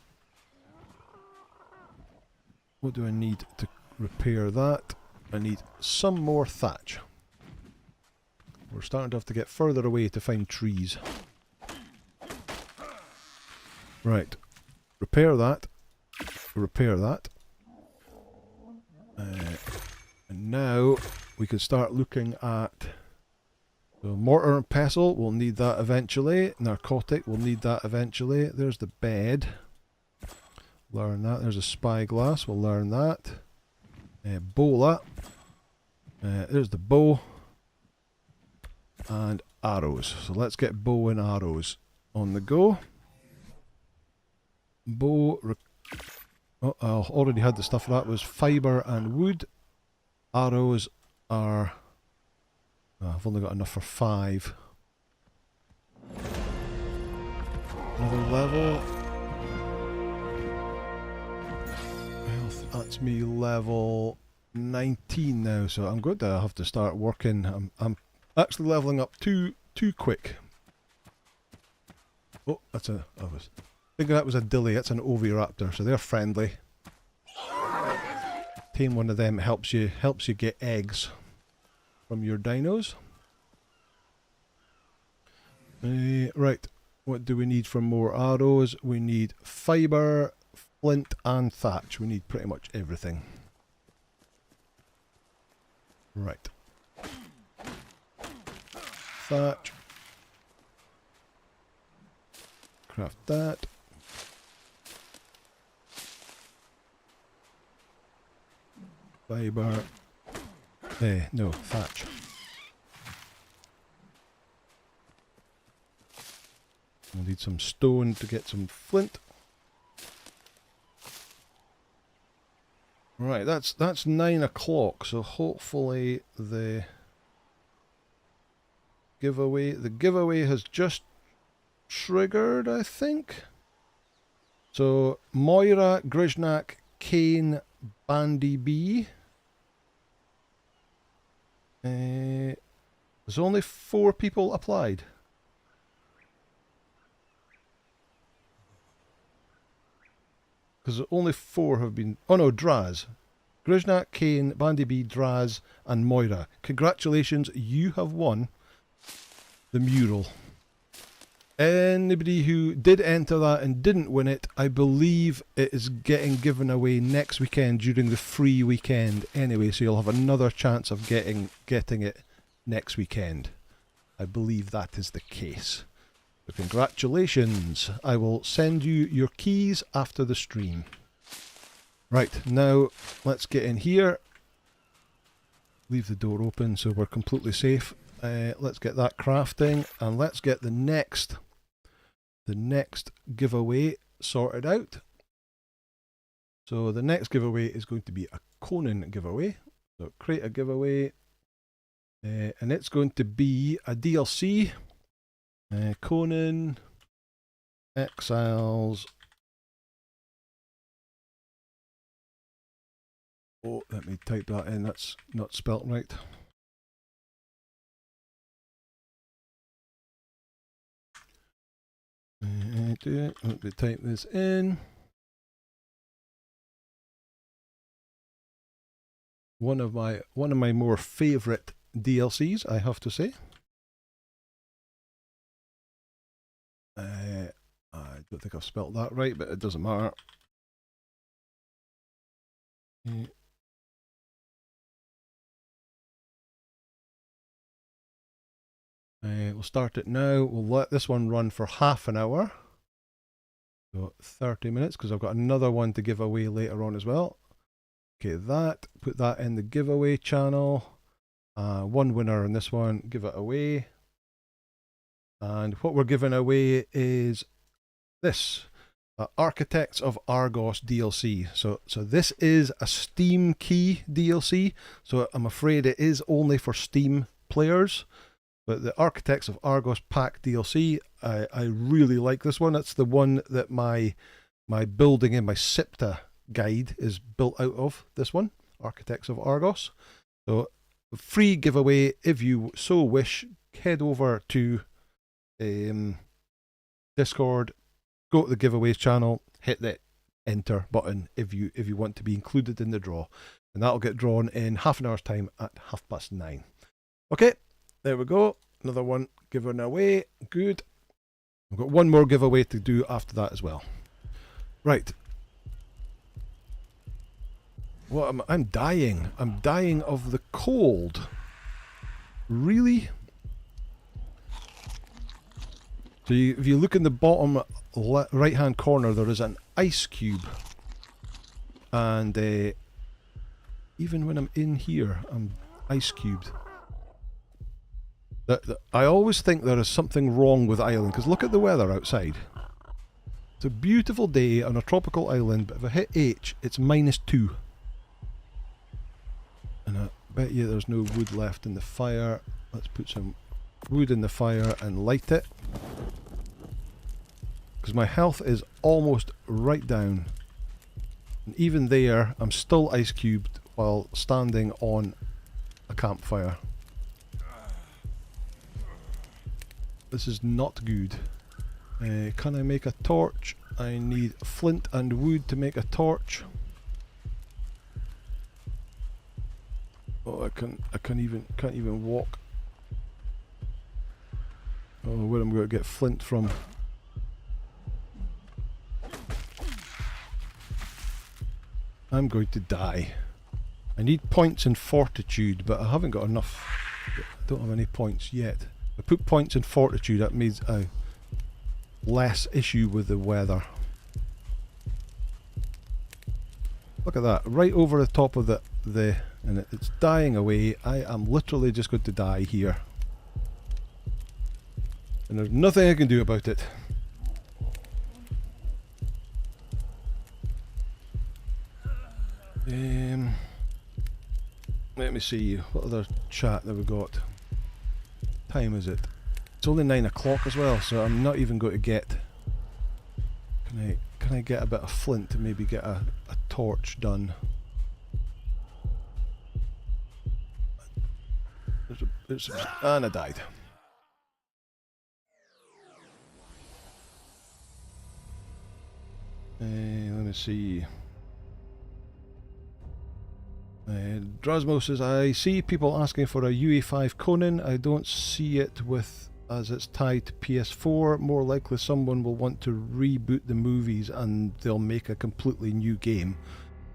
What do I need to repair that? I need some more thatch. We're starting to have to get further away to find trees. Right, repair that. Repair that. And now we can start looking at... So mortar and pestle, we'll need that eventually. Narcotic, we'll need that eventually. There's the bed. Learn that. There's a spyglass, we'll learn that. Bola. There's the bow. And arrows. So let's get bow and arrows on the go. Bow. Oh, I already had the stuff. That was fibre and wood. Arrows are... I've only got enough for 5. Another level. Health, that's me level 19 now, so I'm going to have to start working. I'm actually leveling up too quick. Oh, that's a... I was thinking that was a dilly. That's an oviraptor, so they're friendly. Tame one of them helps you get eggs from your dinos. Right, what do we need for more arrows? We need fibre, flint and thatch. We need pretty much everything. Right. Thatch. Craft that. Fibre. No, thatch. We'll need some stone to get some flint. Right, that's 9 o'clock, so hopefully the giveaway has just triggered, I think. So Moira, Griznak, Kane, Bandy B. There's only 4 people applied. Because only 4 have been... Oh no, Draz. Griznak, Kane, Bandy B, Draz and Moira. Congratulations, you have won the mural. Anybody who did enter that and didn't win it, I believe it is getting given away next weekend during the free weekend anyway, so you'll have another chance of getting it next weekend. I believe that is the case. So congratulations. I will send you your keys after the stream. Right, now let's get in here. Leave the door open so we're completely safe. Let's get that crafting and let's get the next giveaway sorted out. So the next giveaway is going to be a Conan giveaway. So create a giveaway and it's going to be a DLC. Conan Exiles. Oh, let me type that in. That's not spelt right. Let me type this in. One of my more favorite DLCs, I have to say. I don't think I've spelt that right, but it doesn't matter. We'll start it now. We'll let this one run for half an hour. So 30 minutes, because I've got another one to give away later on as well. Okay, put that in the giveaway channel. One winner in this one, give it away. And what we're giving away is this, Architects of Argos DLC. So this is a Steam key DLC, so I'm afraid it is only for Steam players. But the Architects of Argos pack DLC, I really like this one. It's the one that my building in my SIPTA guide is built out of, this one, Architects of Argos. So free giveaway, if you so wish, head over to Discord, go to the giveaways channel, hit the enter button if you want to be included in the draw, and that'll get drawn in half an hour's time at 9:30. Okay, there we go, another one given away. Good. I've got one more giveaway to do after that as well. Right, I'm dying of the cold. Really? So if you look in the bottom right hand corner, there is an ice cube, and even when I'm in here, I'm ice cubed. I always think there is something wrong with the island, because look at the weather outside. It's a beautiful day on a tropical island, but if I hit H, it's -2. And I bet you there's no wood left in the fire. Let's put some wood in the fire and light it, because my health is almost right down, and even there I'm still ice cubed while standing on a campfire. This is not good. Can I make a torch? I need flint and wood to make a torch. I can't even walk. Oh, where am I going to get flint from? I'm going to die. I need points in fortitude, but I haven't got enough. I don't have any points yet. If I put points in fortitude, that means I less issue with the weather. Look at that, right over the top of and it's dying away. I am literally just going to die here. And there's nothing I can do about it. Let me see, what other chat that we got? Time is it? It's only 9 o'clock as well, so I'm not even going to get... Can I get a bit of flint to maybe get a torch done? And I died. Let me see. Drasmo says, I see people asking for a UE5 Conan. I don't see it with as it's tied to PS4. More likely someone will want to reboot the movies and they'll make a completely new game.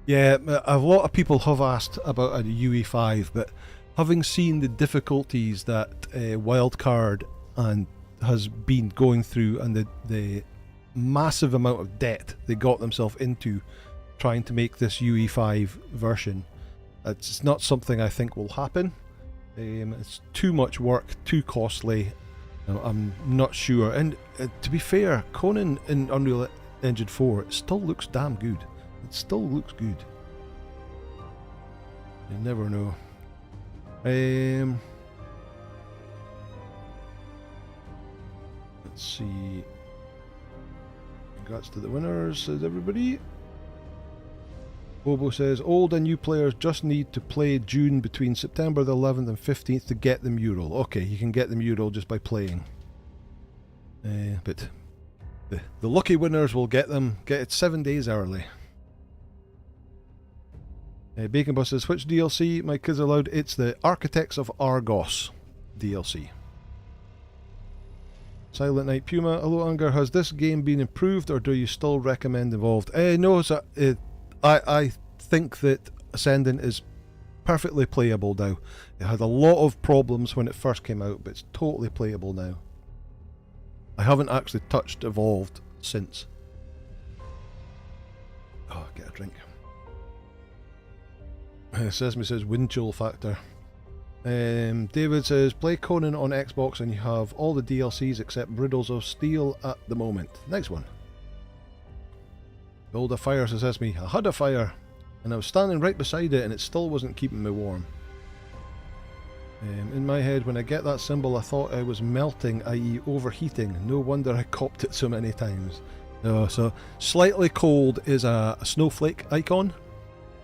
Yeah, a lot of people have asked about a UE5, but having seen the difficulties that Wildcard and has been going through and the massive amount of debt they got themselves into trying to make this UE5 version, it's not something I think will happen. It's too much work, too costly. I'm not sure. And to be fair, Conan in Unreal Engine 4 it still looks damn good. It still looks good. You never know. Let's see. Congrats to the winners, says everybody. Bobo says, old and new players just need to play Dune between September the 11th and 15th to get the mural. Okay, you can get the mural just by playing. But the lucky winners will get it 7 days early. Bacon Bus says, which DLC? My kids are allowed. It's the Architects of Argos DLC. Silent Night Puma, hello Unger, has this game been improved or do you still recommend Evolved? No, so, I think that Ascendant is perfectly playable now. It had a lot of problems when it first came out, but it's totally playable now. I haven't actually touched Evolved since. Oh, get a drink. Sesame says wind chill factor. David says play Conan on Xbox and you have all the DLCs except Riddles of Steel at the moment. Next one. Build a fire, says Sesame. I had a fire and I was standing right beside it and it still wasn't keeping me warm. In my head, when I get that symbol, I thought I was melting, i.e. overheating. No wonder I copped it so many times. So slightly cold is a snowflake icon,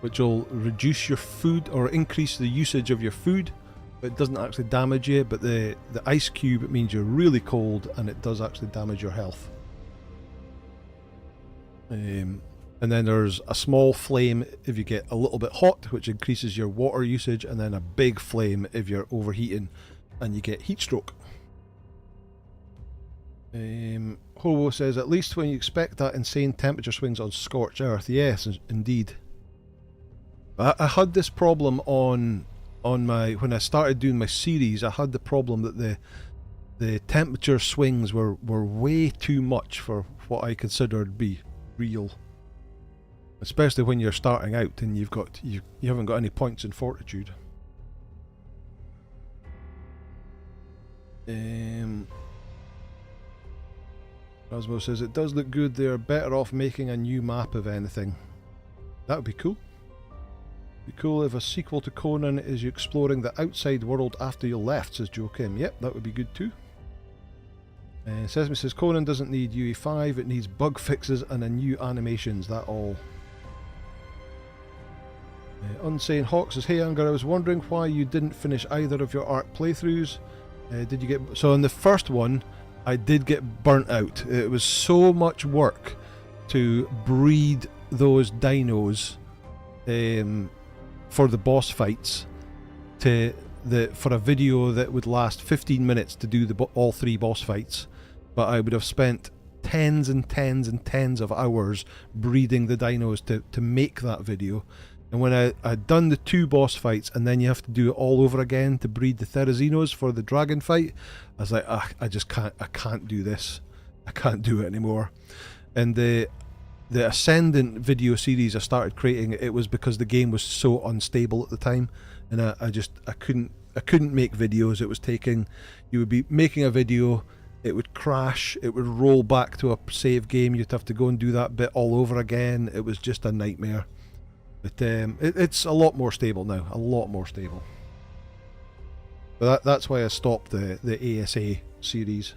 which will reduce your food or increase the usage of your food, but it doesn't actually damage you. But the ice cube, it means you're really cold and it does actually damage your health. And then there's a small flame if you get a little bit hot, which increases your water usage, and then a big flame if you're overheating and you get heat stroke. Hobo says, at least when you expect that insane temperature swings on Scorched Earth. Yes, indeed. I had this problem on my, when I started doing my series, I had the problem that the temperature swings were way too much for what I considered be real. Especially when you're starting out and you haven't got any points in fortitude. Rasmo says it does look good. They're better off making a new map if anything. That would be cool. Be cool if a sequel to Conan is you exploring the outside world after you left, says Joe Kim. Yep, that would be good too. Sesame says Conan doesn't need UE5, it needs bug fixes and a new animations, that all. Unsane Hawk says, hey Unger, I was wondering why you didn't finish either of your Ark playthroughs. Did you get... So in the first one, I did get burnt out. It was so much work to breed those dinos for the boss fights for a video that would last 15 minutes to do all 3 boss fights, but I would have spent tens and tens and tens of hours breeding the dinos to make that video. And when I'd done the 2 boss fights, and then you have to do it all over again to breed the Therazinos for the dragon fight, I was like, I can't do this. I can't do it anymore. And the Ascendant video series I started creating, it was because the game was so unstable at the time, and I couldn't make videos. It was taking, you would be making a video, it would crash, it would roll back to a save game, you'd have to go and do that bit all over again. It was just a nightmare. But it's a lot more stable now, a lot more stable. But that's why I stopped the ASA series.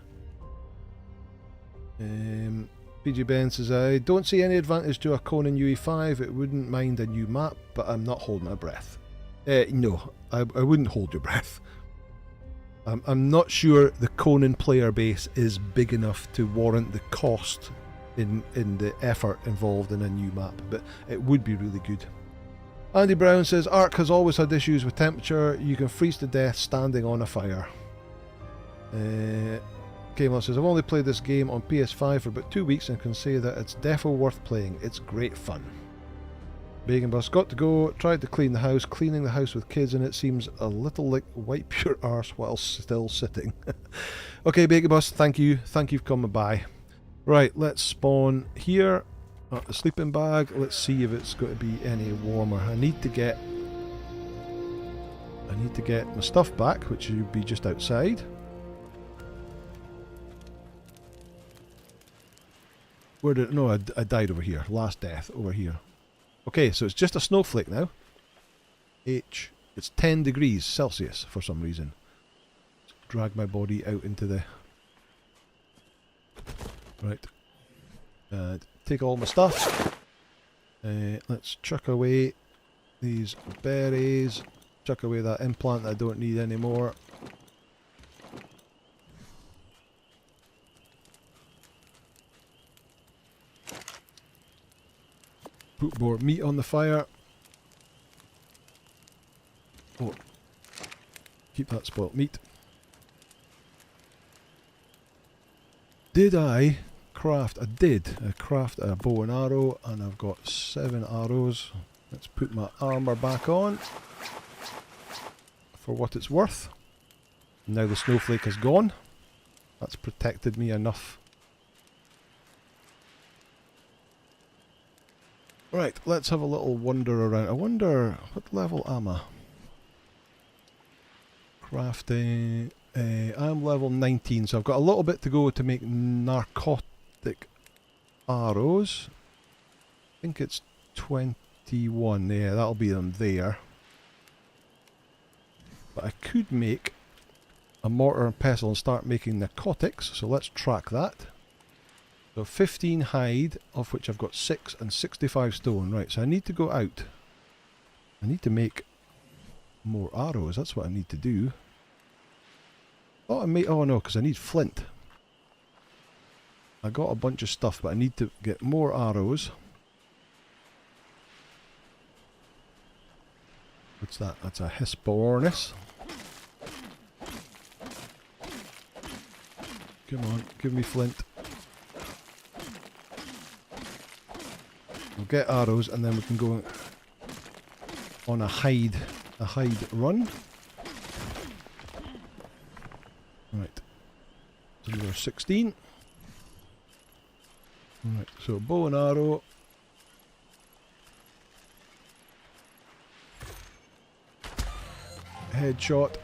PG Ben says, I don't see any advantage to a Conan UE5. It wouldn't mind a new map, but I'm not holding my breath. No, I wouldn't hold your breath. I'm not sure the Conan player base is big enough to warrant the cost in the effort involved in a new map, but it would be really good. Andy Brown says, Ark has always had issues with temperature. You can freeze to death standing on a fire. Kmart says, I've only played this game on PS5 for about 2 weeks and can say that it's defo worth playing. It's great fun. Bacon Bus, got to go, tried to clean the house. Cleaning the house with kids in it seems a little like wipe your arse while still sitting. Okay, Bacon Bus, thank you. Thank you for coming by. Right, let's spawn here. The sleeping bag. Let's see if it's going to be any warmer. I need to get my stuff back, which should be just outside. Where did... No, I died over here. Last death over here. Okay, so it's just a snowflake now. It's 10 degrees Celsius for some reason. Let's drag my body out into the... Right. Take all my stuff. Let's chuck away these berries. Chuck away that implant that I don't need anymore. Put more meat on the fire. Oh, keep that spoiled meat. Did I craft? I did. I craft a bow and arrow, and I've got 7 arrows. Let's put my armour back on for what it's worth. Now the snowflake is gone. That's protected me enough. Right, let's have a little wander around. I wonder, what level am I? Crafting. I'm level 19, so I've got a little bit to go to make narcotic arrows. I think it's 21. Yeah, that'll be them there. But I could make a mortar and pestle and start making narcotics, so let's track that. So 15 hide, of which I've got 6 and 65 stone. Right, so I need to go out. I need to make more arrows. That's what I need to do. Oh, oh no, because I need flint. I got a bunch of stuff, but I need to get more arrows. What's that? That's a Hesperornis. Come on, give me flint. We'll get arrows and then we can go on a hide run. Right. So we're 16. Right, so bow and arrow. Headshot.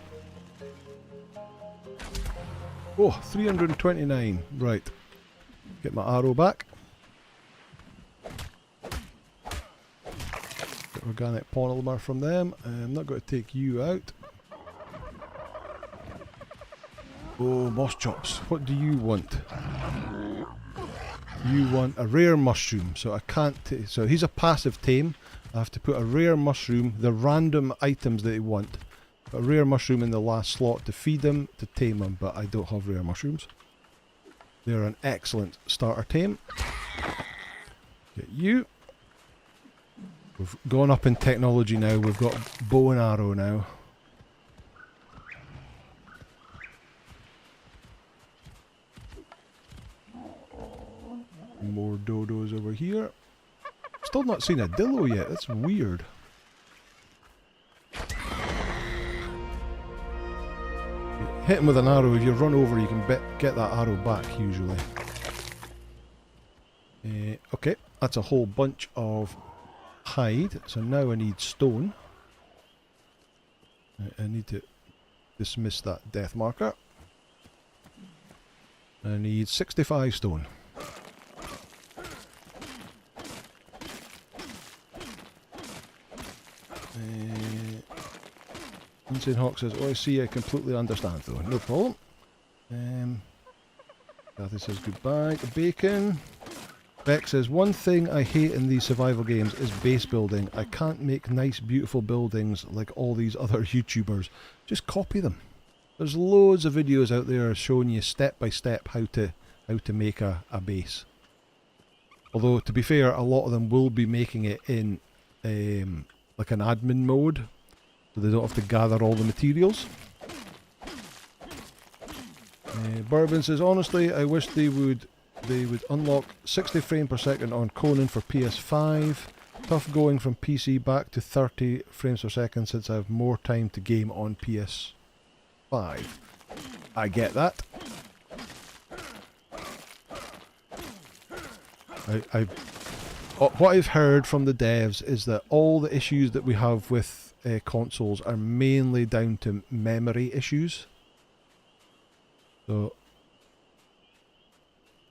Oh, 329. Right. Get my arrow back. Organic polymer from them. I'm not going to take you out. Oh, moss chops. What do you want? You want a rare mushroom. So I can't so he's a passive tame. I have to put a rare mushroom, the random items that they want. Put a rare mushroom in the last slot to feed them, to tame them, but I don't have rare mushrooms. They're an excellent starter tame. Get you. We've gone up in technology now. We've got bow and arrow now. more dodos over here. Still not seen a dillo yet. That's weird. Hit him with an arrow. If you run over, you can get that arrow back usually. Okay, that's a whole bunch of hide. So now I need stone. I need to dismiss that death marker. I need 65 stone. Insane Hawk says, oh, I see, I completely understand though. No problem. Kathy says goodbye to bacon. Beck says, one thing I hate in these survival games is base building. I can't make nice, beautiful buildings like all these other YouTubers. Just copy them. There's loads of videos out there showing you step by step how to make a base. Although, to be fair, a lot of them will be making it in like an admin mode, so they don't have to gather all the materials. Bourbon says, honestly, I wish they would unlock 60 frames per second on Conan for PS5. Tough going from PC back to 30 frames per second since I have more time to game on PS5. I get that. What I've heard from the devs is that all the issues that we have with consoles are mainly down to memory issues. So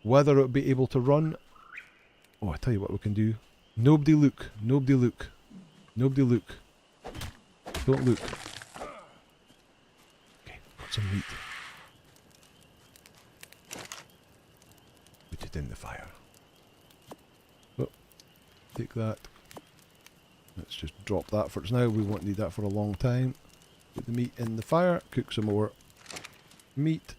whether it'll be able to run... Oh, I tell you what we can do. Nobody look. Nobody look. Nobody look. Don't look. Okay, got some meat. Put it in the fire. Oh, take that. Let's just drop that for now. We won't need that for a long time. Put the meat in the fire. Cook some more meat.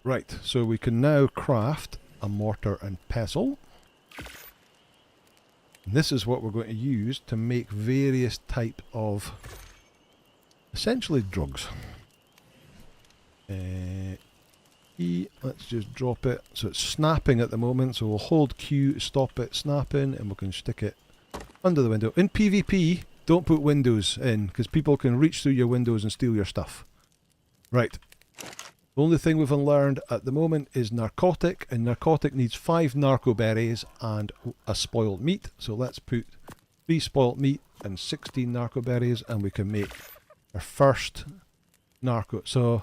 Right, so we can now craft a mortar and pestle. And this is what we're going to use to make various type of essentially drugs. Let's just drop it. So it's snapping at the moment, so we'll hold Q, stop it snapping, and we can stick it under the window. In PvP, don't put windows in, because people can reach through your windows and steal your stuff. Right. The only thing we've unlearned at the moment is narcotic, and narcotic needs 5 narco berries and a spoiled meat. So let's put 3 spoiled meat and 16 narco berries, and we can make our first narco. So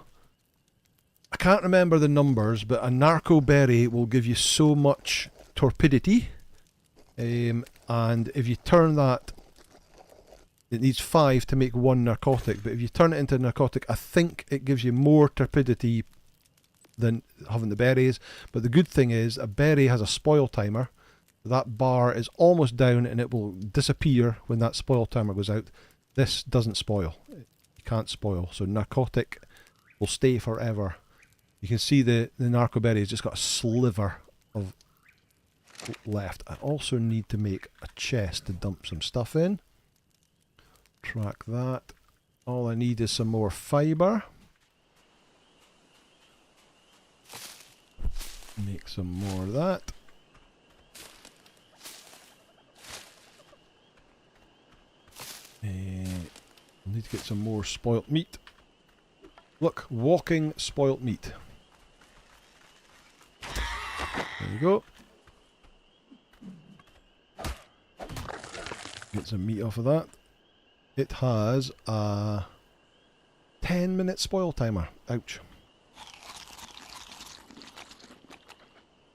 I can't remember the numbers, but a narco berry will give you so much torpidity, and if you turn that, it needs 5 to make 1 narcotic, but if you turn it into a narcotic, I think it gives you more torpidity than having the berries. But the good thing is, a berry has a spoil timer. That bar is almost down and it will disappear when that spoil timer goes out. This doesn't spoil. You can't spoil. So narcotic will stay forever. You can see the narco berry has just got a sliver of left. I also need to make a chest to dump some stuff in. Track that. All I need is some more fibre. Make some more of that. Need to get some more spoilt meat. Look, walking spoilt meat. There you go. Get some meat off of that. It has a 10-minute spoil timer. Ouch.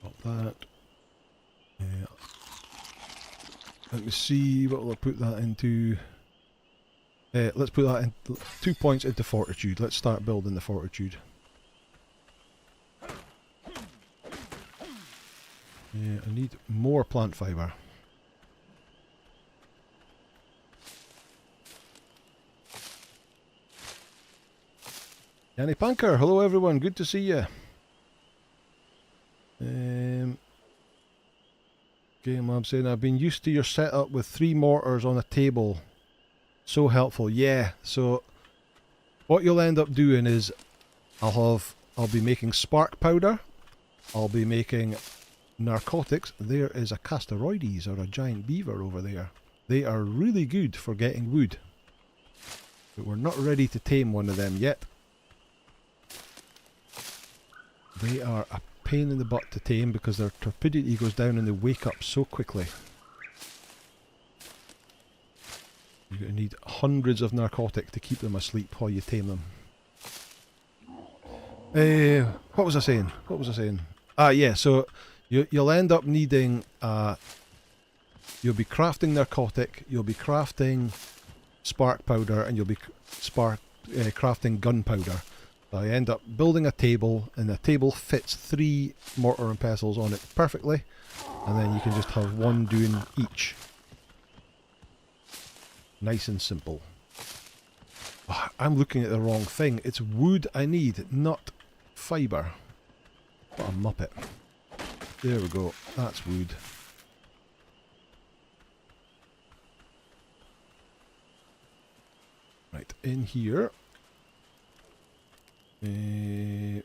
Got that. Let me see, what will I put that into? Let's put that in 2 points into fortitude. Let's start building the fortitude. I need more plant fibre. Yanni Panker, hello everyone, good to see you. Game Lab saying, I've been used to your setup with 3 mortars on a table. So helpful. Yeah, so what you'll end up doing is I'll be making spark powder, I'll be making narcotics. There is a Castoroides, or a giant beaver over there. They are really good for getting wood. But we're not ready to tame one of them yet. They are a pain in the butt to tame because their torpidity goes down and they wake up so quickly. You're going to need hundreds of narcotic to keep them asleep while you tame them. What was I saying? Ah, yeah, so you'll end up needing... you'll be crafting narcotic, you'll be crafting spark powder, and you'll be crafting gunpowder. So I end up building a table, and the table fits 3 mortar and pestles on it perfectly, and then you can just have one doing each. Nice and simple. Oh, I'm looking at the wrong thing. It's wood I need, not fibre. What a muppet. There we go. That's wood. Right, in here. V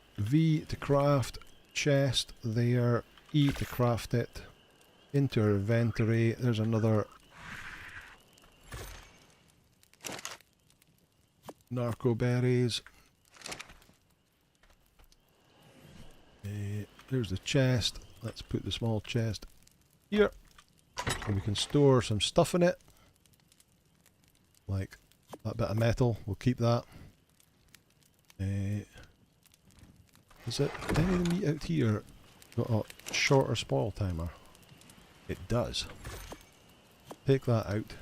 to craft, chest there, E to craft it, into our inventory. There's another narco berries. There's the chest. Let's put the small chest here, and we can store some stuff in it, like that bit of metal. We'll keep that. Is it any of the meat out here got a shorter spoil timer? It does. Take that out.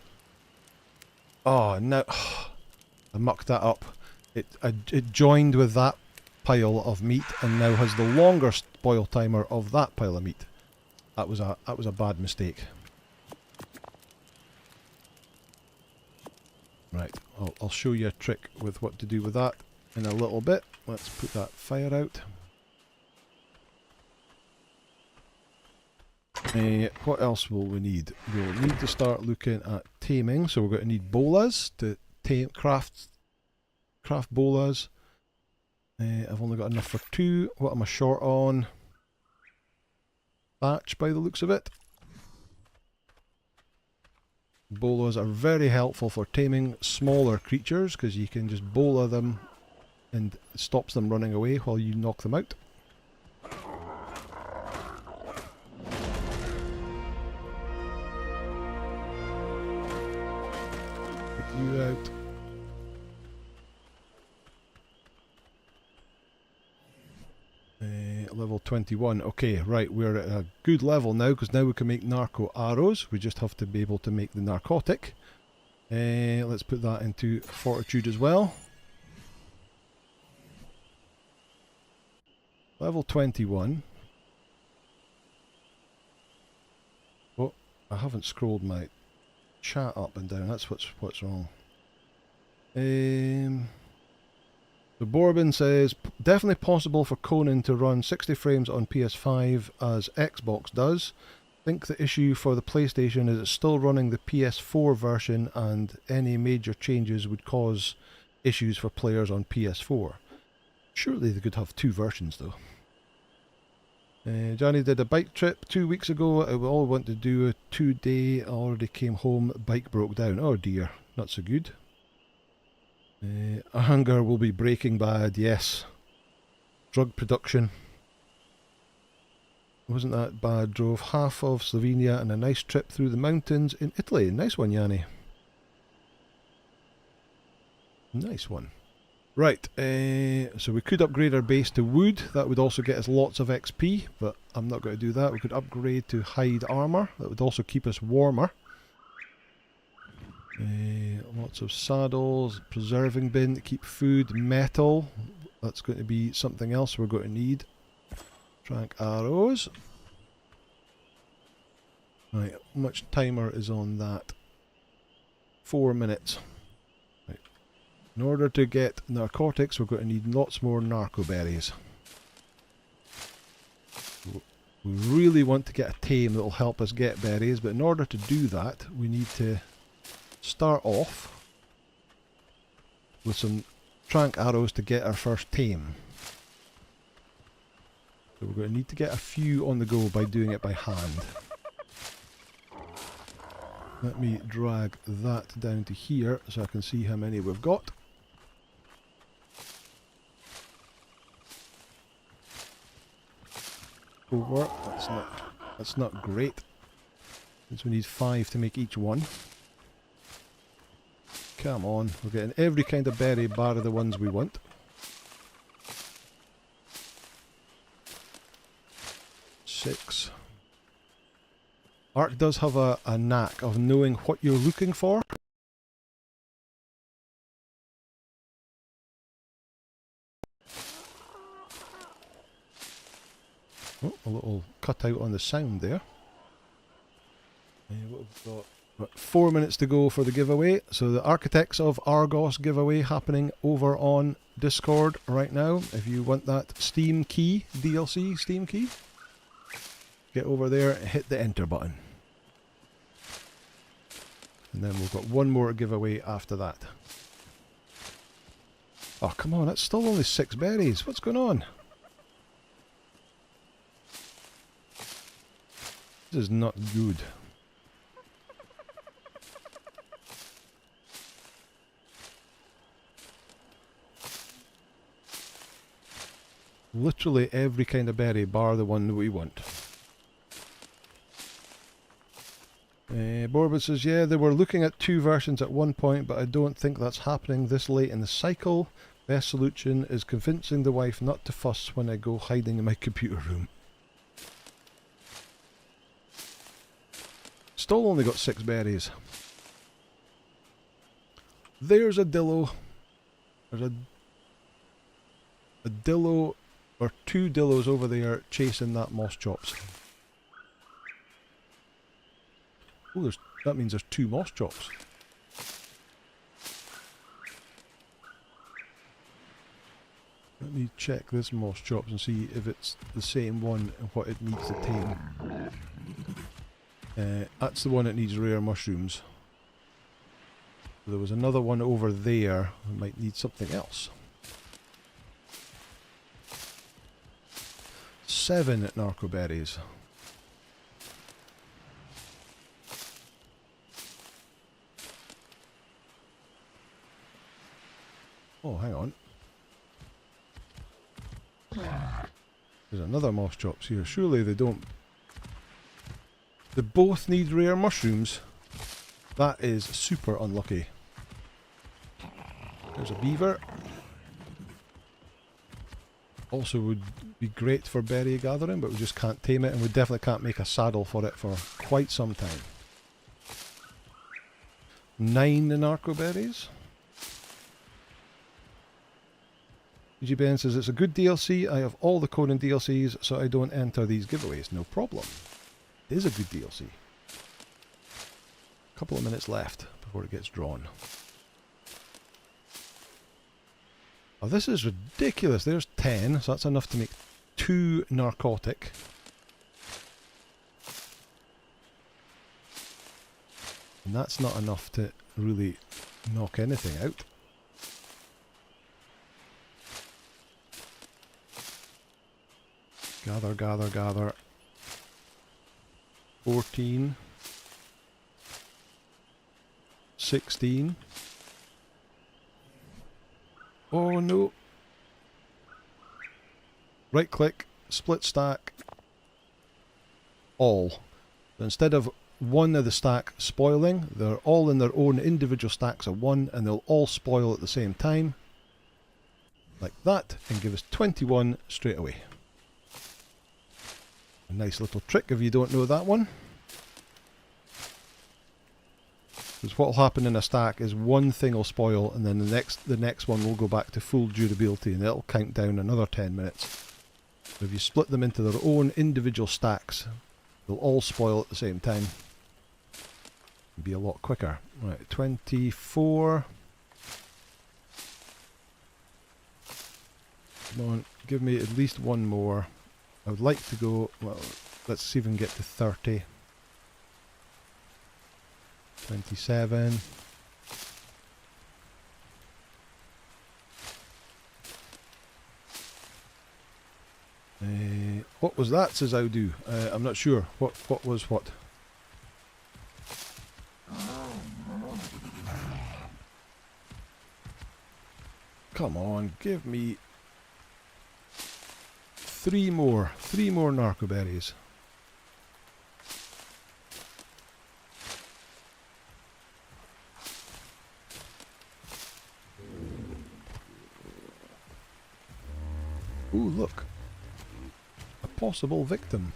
Oh, no. I mucked that up. It joined with that pile of meat and now has the longer spoil timer of that pile of meat. That was a bad mistake. Right, I'll show you a trick with what to do with that in a little bit. Let's put that fire out. What else will we need? We'll need to start looking at taming, so we're going to need bolas to craft bolas. I've only got enough for 2. What am I short on? Thatch, by the looks of it. Bolas are very helpful for taming smaller creatures because you can just bola them and it stops them running away while you knock them out. Pick you out. Level 21. Okay, right, we're at a good level now because now we can make narco arrows. We just have to be able to make the narcotic. Let's put that into fortitude as well. Level 21. Oh, I haven't scrolled my chat up and down. That's what's wrong. The Bourbon says, definitely possible for Conan to run 60 frames on PS5 as Xbox does. Think the issue for the PlayStation is it's still running the PS4 version and any major changes would cause issues for players on PS4. Surely they could have 2 versions though. Johnny did a bike trip 2 weeks ago. I all want to do a 2-day. I already came home, bike broke down. Oh dear, not so good. Anger will be Breaking Bad, yes. Drug production. Wasn't that bad. Drove half of Slovenia and a nice trip through the mountains in Italy. Nice one, Yanni. Nice one. Right, so we could upgrade our base to wood. That would also get us lots of XP, but I'm not going to do that. We could upgrade to hide armour. That would also keep us warmer. Lots of saddles, preserving bin to keep food, metal. That's going to be something else we're going to need. Trank arrows. Right, how much timer is on that? 4 minutes. Right. In order to get narcotics, we're going to need lots more narco berries. We really want to get a tame that will help us get berries, but in order to do that, we need to start off with some trank arrows to get our first tame. So we're going to need to get a few on the go by doing it by hand. Let me drag that down to here so I can see how many we've got. Over. That's not great. Since we need 5 to make each one. Come on, we're getting every kind of berry bar the ones we want. Six. Ark does have a knack of knowing what you're looking for. Oh, a little cutout on the sound there. What we've got 4 minutes to go for the giveaway. So the Architects of Argos giveaway happening over on Discord right now. If you want that Steam key, DLC Steam key, get over there and hit the enter button. And then we've got one more giveaway after that. Oh, come on, that's still only 6 berries. What's going on? This is not good. Literally every kind of berry bar the one that we want. Borbid says, yeah, they were looking at 2 versions at one point, but I don't think that's happening this late in the cycle. Best solution is convincing the wife not to fuss when I go hiding in my computer room. Still only got 6 berries. There's a dillo. There's a dillo, or 2 dillos over there chasing that moss chops. Oh, that means there's 2 moss chops. Let me check this moss chops and see if it's the same one and what it needs to tame. That's the one that needs rare mushrooms. There was another one over there that might need something else. 7 narcoberries. Oh, hang on. There's another moss chops here. Surely they don't... They both need rare mushrooms. That is super unlucky. There's a beaver. Also would be great for berry gathering, but we just can't tame it, and we definitely can't make a saddle for it for quite some time. 9 narcoberries. PG Ben says, it's a good DLC. I have all the Conan DLCs, so I don't enter these giveaways. No problem. It is a good DLC. A couple of minutes left before it gets drawn. Oh, this is ridiculous. There's 10, so that's enough to make 2 narcotic. And that's not enough to really knock anything out. Gather, gather, gather. 14. 16. Oh no. Right click, split stack, all. So instead of one of the stack spoiling, they're all in their own individual stacks of 1, and they'll all spoil at the same time. Like that, and give us 21 straight away. A nice little trick if you don't know that one. Because what will happen in a stack is one thing will spoil, and then the next one will go back to full durability, and it'll count down another 10 minutes. So if you split them into their own individual stacks, they'll all spoil at the same time. It'll be a lot quicker. Right, 24. Come on, give me at least one more. I would like to go, well, let's see if we can get to 30. 27. What was that, says Audu? I'm not sure. What was what? Come on, give me three more narco berries. Ooh, look. A possible victim.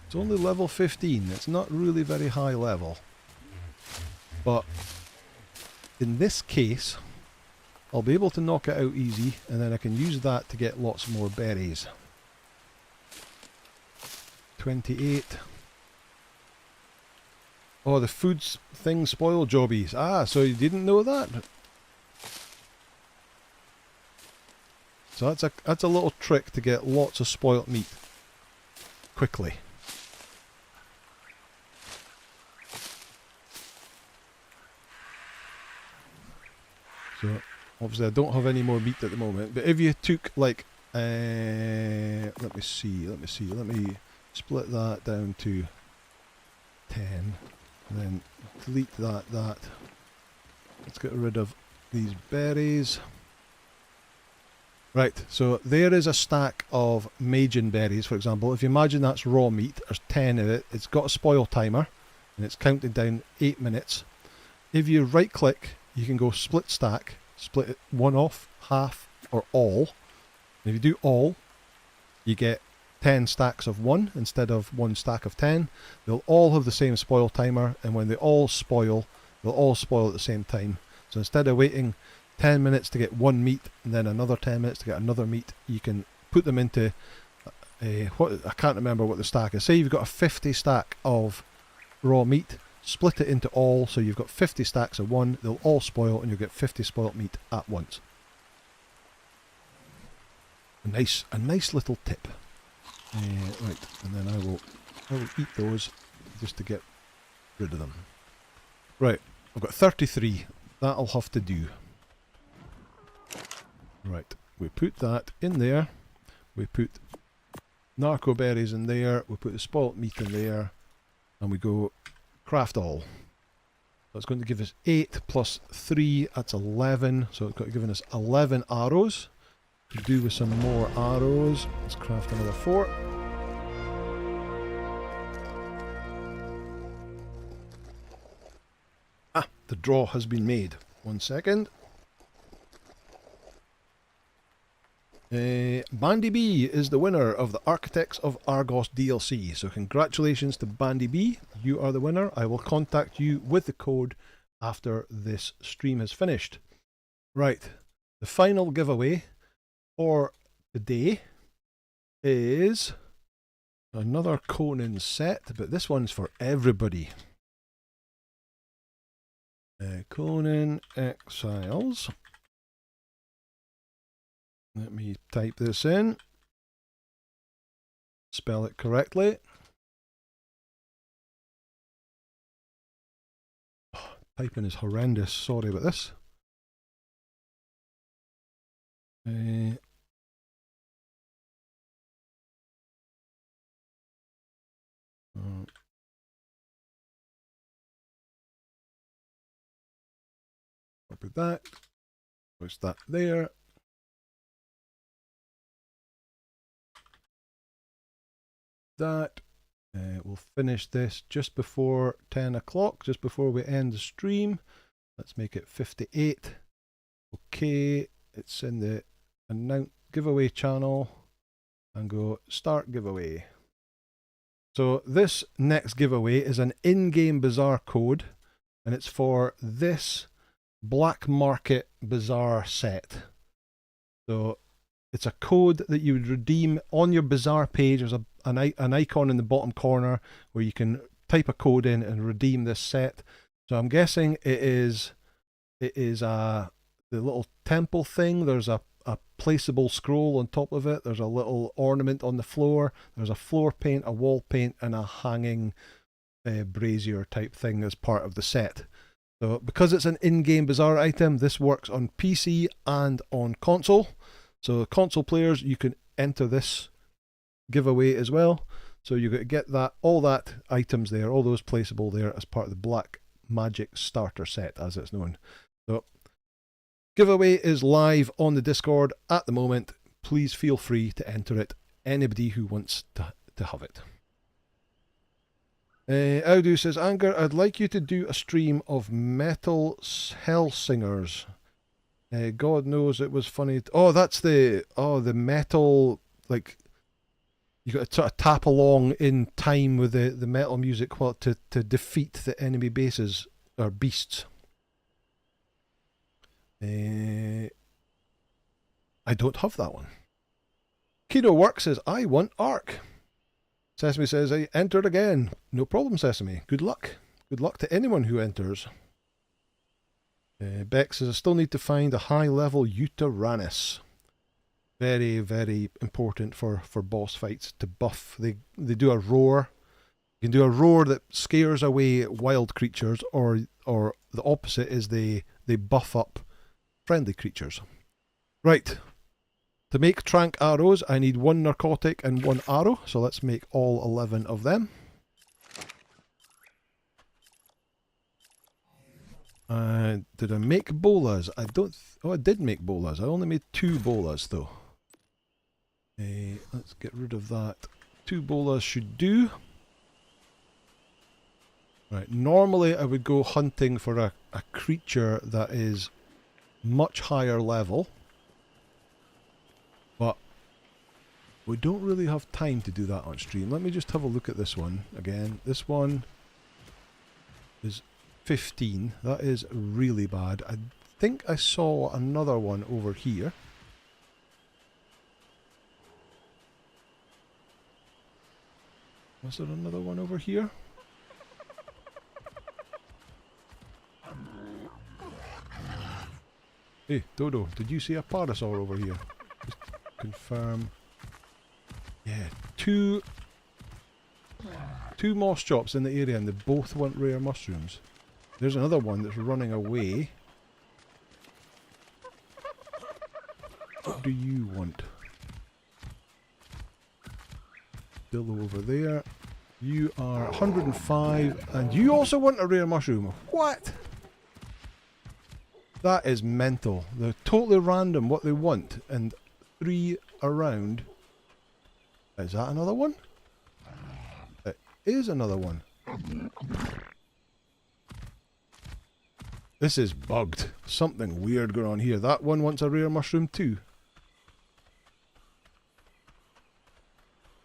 It's only level 15. It's not really very high level. But in this case, I'll be able to knock it out easy, and then I can use that to get lots more berries. 28. Oh, the foods thing spoil jobbies. Ah, so you didn't know that? So that's a little trick to get lots of spoilt meat quickly. So obviously I don't have any more meat at the moment, but if you took like let me split that down to 10 and then delete that. Let's get rid of these berries. Right, so there is a stack of Majin berries, for example. If you imagine that's raw meat, there's 10 of it. It's got a spoil timer, and it's counting down 8 minutes. If you right click, you can go split stack, split it one off, half, or all. And if you do all, you get 10 stacks of 1 instead of 1 stack of 10. They'll all have the same spoil timer, and when they all spoil, they'll all spoil at the same time. So instead of waiting 10 minutes to get one meat and then another 10 minutes to get another meat, you can put them into what I can't remember what the stack is. Say you've got a 50 stack of raw meat, split it into all, so you've got 50 stacks of 1, they'll all spoil and you'll get 50 spoilt meat at once. A nice little tip. Right, and then I will eat those just to get rid of them. Right, I've got 33. That'll have to do. Right, we put that in there. We put narco berries in there. We put the spoilt meat in there, and we go craft all. That's going to give us 8 plus 3. That's 11. So it's got given us 11 arrows. To do with some more arrows. Let's craft another 4. Ah, the draw has been made. 1 second. Bandy B is the winner of the Architects of Argos DLC. So congratulations to Bandy B. You are the winner. I will contact you with the code after this stream has finished. Right. The final giveaway for today is another Conan set, but this one's for everybody. Conan Exiles. Let me type this in. Spell it correctly. Oh, typing is horrendous. Sorry about this. Copy that. Push that there. That. We'll finish this just before 10 o'clock, just before we end the stream. Let's make it 58. Okay, it's in the announce giveaway channel and go start giveaway. So this next giveaway is an in-game bazaar code, and it's for this black market bazaar set. So it's a code that you would redeem on your bazaar page. There's an icon in the bottom corner where you can type a code in and redeem this set. So I'm guessing it is the little temple thing. There's a placeable scroll on top of it. There's a little ornament on the floor. There's a floor paint, a wall paint, and a hanging brazier type thing as part of the set. So because it's an in-game bazaar item, this works on PC and on console. So console players, you can enter this giveaway as well. So you got to get that, all that items there, all those placeable there as part of the Black Magic Starter Set, as it's known. So giveaway is live on the Discord at the moment. Please feel free to enter it. Anybody who wants to have it. Audu says, Anger, I'd like you to do a stream of Metal Hell Singers. God knows it was funny. Oh, that's the metal, like, you got to sort of tap along in time with the metal music to defeat the enemy bases or beasts. I don't have that one. Kino Work says, I want Ark. Sesame says, I entered again. No problem, Sesame. Good luck. Good luck to anyone who enters. Beck says, I still need to find a high-level Utaranus. Very, very important for boss fights to buff. They do a roar. You can do a roar that scares away wild creatures, or the opposite is they buff up friendly creatures. Right. To make trank arrows, I need 1 narcotic and 1 arrow, so let's make all 11 of them. Did I make bolas? I don't... Oh, I did make bolas. I only made 2 bolas, though. Let's get rid of that. 2 bolas should do. Right, normally I would go hunting for a creature that is much higher level. But we don't really have time to do that on stream. Let me just have a look at this one again. This one is 15. That is really bad. I think I saw another one over here. Was there another one over here? Hey, Dodo, did you see a parasaur over here? Just confirm. Yeah, two moss chops in the area, and they both want rare mushrooms. There's another one that's running away. What do you want? Dillo over there. You are 105, and you also want a rare mushroom. What? That is mental. They're totally random what they want, and 3 around. Is that another one? It is another one. This is bugged. Something weird going on here. That one wants a rare mushroom too.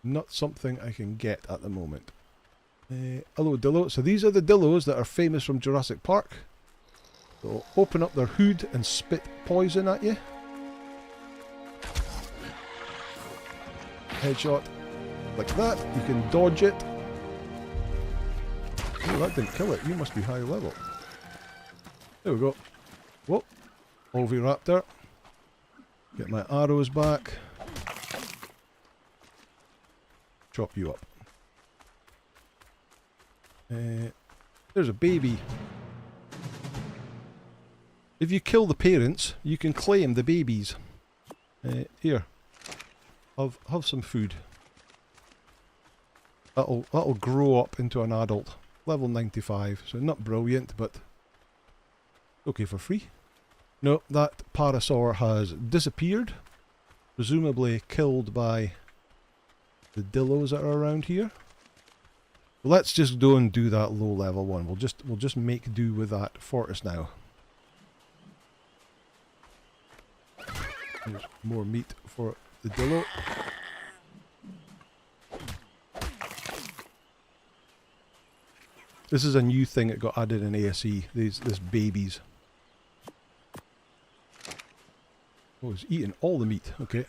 Not something I can get at the moment. Hello, Dillo. So these are the Dillos that are famous from Jurassic Park. They'll open up their hood and spit poison at you. Headshot like that. You can dodge it. Oh, that didn't kill it. You must be high level. There we go. Whoop. Oviraptor. Get my arrows back. Chop you up. There's a baby. If you kill the parents, you can claim the babies. Here. Have some food. That'll grow up into an adult. Level 95, so not brilliant, but okay for free. No, that parasaur has disappeared. Presumably killed by the Dillos that are around here. Let's just go and do that low level one. We'll just make do with that for us now. There's more meat for the Dillo. This is a new thing that got added in ASE. This babies. Oh, he's eating all the meat. Okay.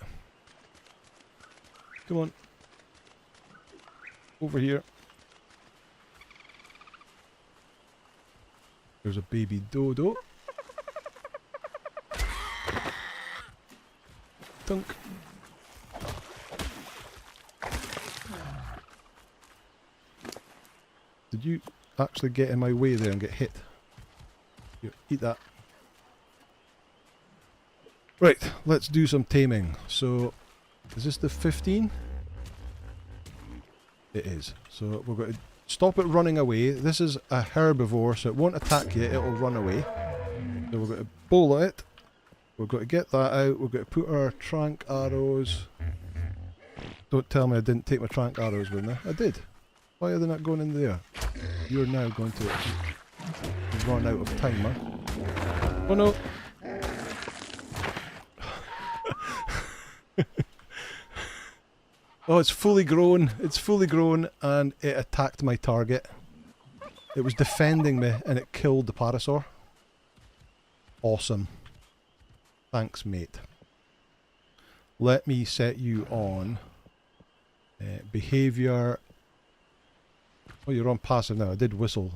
Come on. Over here. There's a baby dodo. Dunk. Did you actually get in my way there and get hit? Here, eat that. Right, let's do some taming. So, is this the 15? It is. So we're going to stop it running away. This is a herbivore, so it won't attack you, it'll run away. So we're going to bowl it. We're going to get that out. We're going to put our trank arrows. Don't tell me I didn't take my trank arrows with me. I did. Why are they not going in there? You're now going to run out of time, huh? Oh no! Oh, it's fully grown. It's fully grown and it attacked my target. It was defending me and it killed the parasaur. Awesome. Thanks, mate. Let me set you on behaviour. Oh, you're on passive now. I did whistle.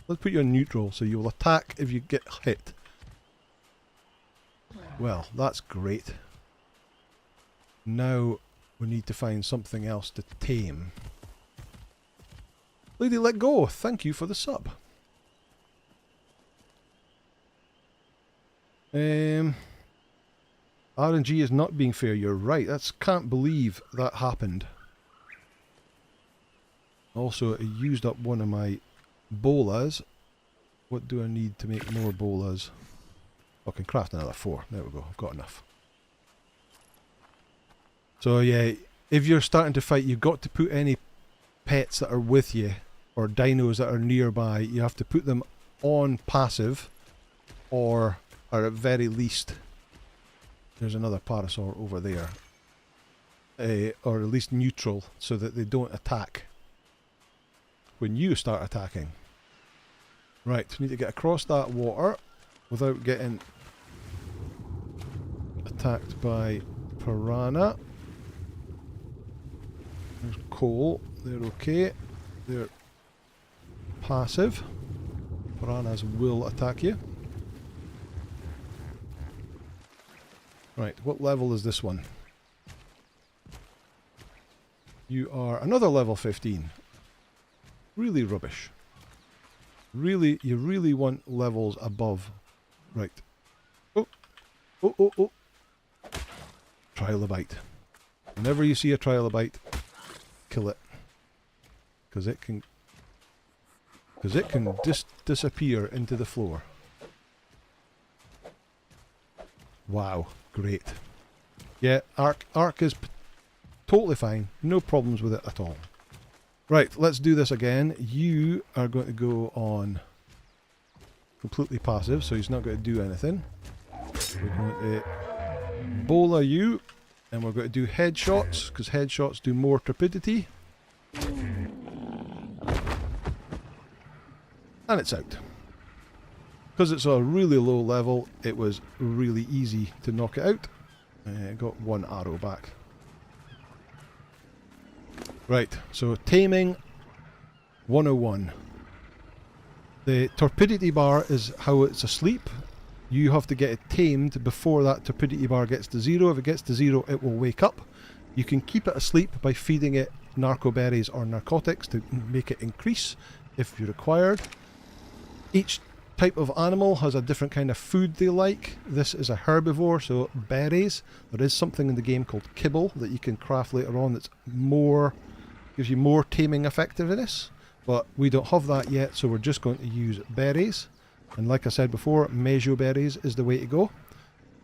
Let's put you on neutral so you'll attack if you get hit. Well, that's great. Now we need to find something else to tame. Lady Let Go, thank you for the sub. RNG is not being fair, you're right. Can't believe that happened. Also, I used up one of my bolas. What do I need to make more bolas? I can craft another 4. There we go, I've got enough. So yeah, if you're starting to fight, you've got to put any pets that are with you, or dinos that are nearby, you have to put them on passive, or at very least, there's another parasaur over there, or at least neutral, so that they don't attack when you start attacking. Right, we need to get across that water without getting attacked by piranha. There's coal, they're okay, they're passive. Piranhas will attack you. Right, what level is this one? You are another level 15. Really rubbish. Really, you really want levels above. Right. Oh, oh, oh, oh. Trilobite. Whenever you see a trilobite, kill it. Because it can disappear into the floor. Wow, great. Yeah, arc is totally fine. No problems with it at all. Right, let's do this again. You are going to go on completely passive, so he's not going to do anything. We're going to bola you, and we're going to do headshots, because headshots do more torpidity. And it's out. Because it's a really low level, it was really easy to knock it out. Got 1 arrow back. Right, so taming 101. The torpidity bar is how it's asleep. You have to get it tamed before that torpidity bar gets to 0. If it gets to 0, it will wake up. You can keep it asleep by feeding it narco berries or narcotics to make it increase if you're required. Each type of animal has a different kind of food they like. This is a herbivore, so berries. There is something in the game called kibble that you can craft later on that's more, gives you more taming effectiveness, but we don't have that yet, so we're just going to use berries. And like I said before, mejo berries is the way to go.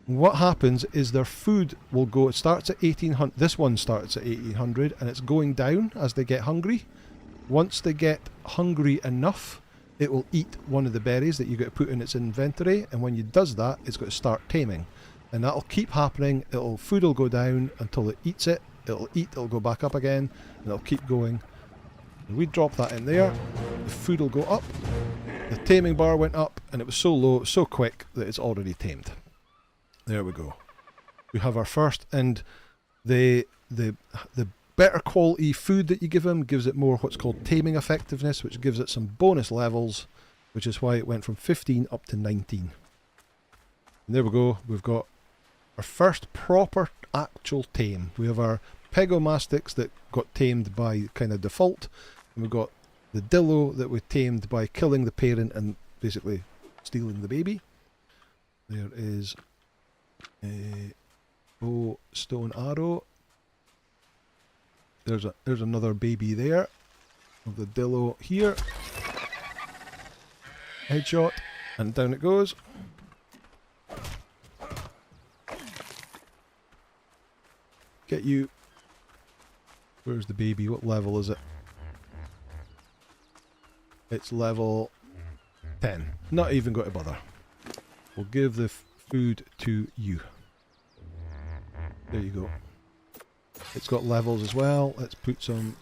What happens is their food will go, it starts at 1800, this one starts at 1800, and it's going down as they get hungry. Once they get hungry enough, it will eat one of the berries that you got to put in its inventory, and when it does that, it's got to start taming. And that'll keep happening. Food will go down until it eats it. It'll eat, it'll go back up again, and it'll keep going. And we drop that in there, the food will go up. The taming bar went up, and it was so low, so quick, that it's already tamed. There we go. We have our first, and the better quality food that you give him gives it more what's called taming effectiveness, which gives it some bonus levels, which is why it went from 15 up to 19. And there we go, we've got our first proper actual tame. We have our pegomastics that got tamed by kind of default, and we've got the dillo that we tamed by killing the parent and basically stealing the baby. There is a bow, stone arrow. There's another baby there. of the dillo here. Headshot, and down it goes. Get you. Where's the baby? What level is it? It's level 10. Not even going to bother. We'll give the food to you. There you go. It's got levels as well. Let's put some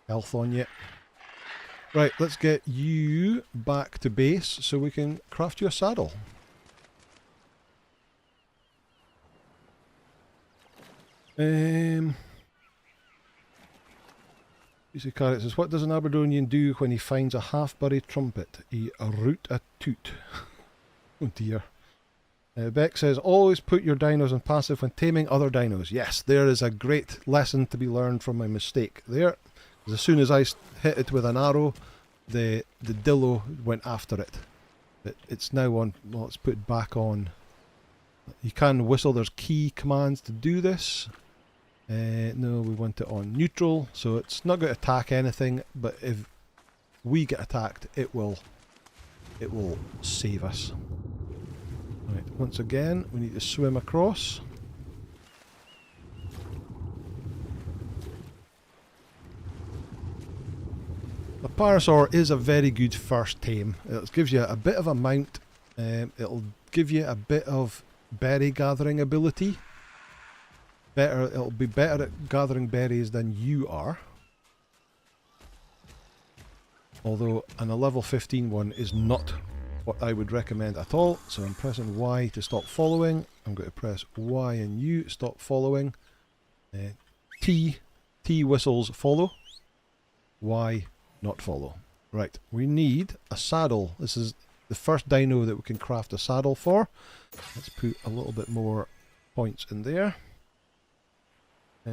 health on you. Right, let's get you back to base so we can craft you a saddle. Easy Carrot says, what does an Aberdonian do when he finds a half-buried trumpet? He root a toot. Oh dear. Beck says, always put your dinos on passive when taming other dinos. Yes, there is a great lesson to be learned from my mistake there. As soon as I hit it with an arrow, the dillo went after it. It's now on, well, let's put it back on. You can whistle, there's key commands to do this. No, we want it on neutral, so it's not going to attack anything, but if we get attacked, it will save us. Right, once again, we need to swim across. The Parasaur is a very good first tame. It gives you a bit of a mount, it'll give you a bit of berry gathering ability. It'll be better at gathering berries than you are. Although a level 15 one is not what I would recommend at all. So I'm pressing Y to stop following. I'm going to press Y and U, stop following. T whistles follow. Y not follow. Right, we need a saddle. This is the first dino that we can craft a saddle for. Let's put a little bit more points in there. I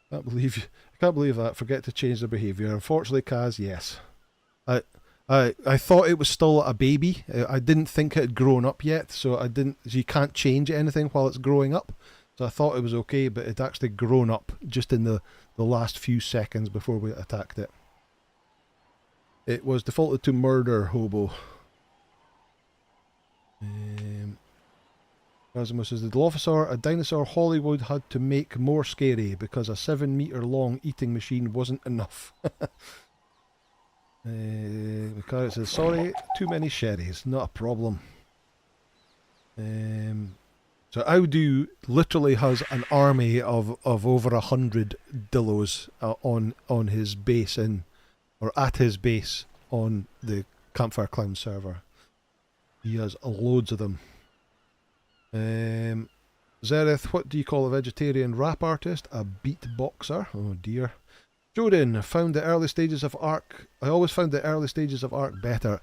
can't believe that. Forget to change the behaviour. Unfortunately, Kaz, yes. I thought it was still a baby. I didn't think it had grown up yet, so you can't change anything while it's growing up. So I thought it was okay, but it actually grown up just in the last few seconds before we attacked it. It was defaulted to murder hobo. Cosmo says, the Dilophosaur, a dinosaur Hollywood had to make more scary because a 7-meter long eating machine wasn't enough. Carrot says, sorry, too many sherries, not a problem. So Audu literally has an army of over 100 dillos on his base or at his base on the Campfire Clown server. He has loads of them. Zereth, what do you call a vegetarian rap artist? A beatboxer? Oh dear. Jordan, found the early stages of Ark. I always found the early stages of Ark better.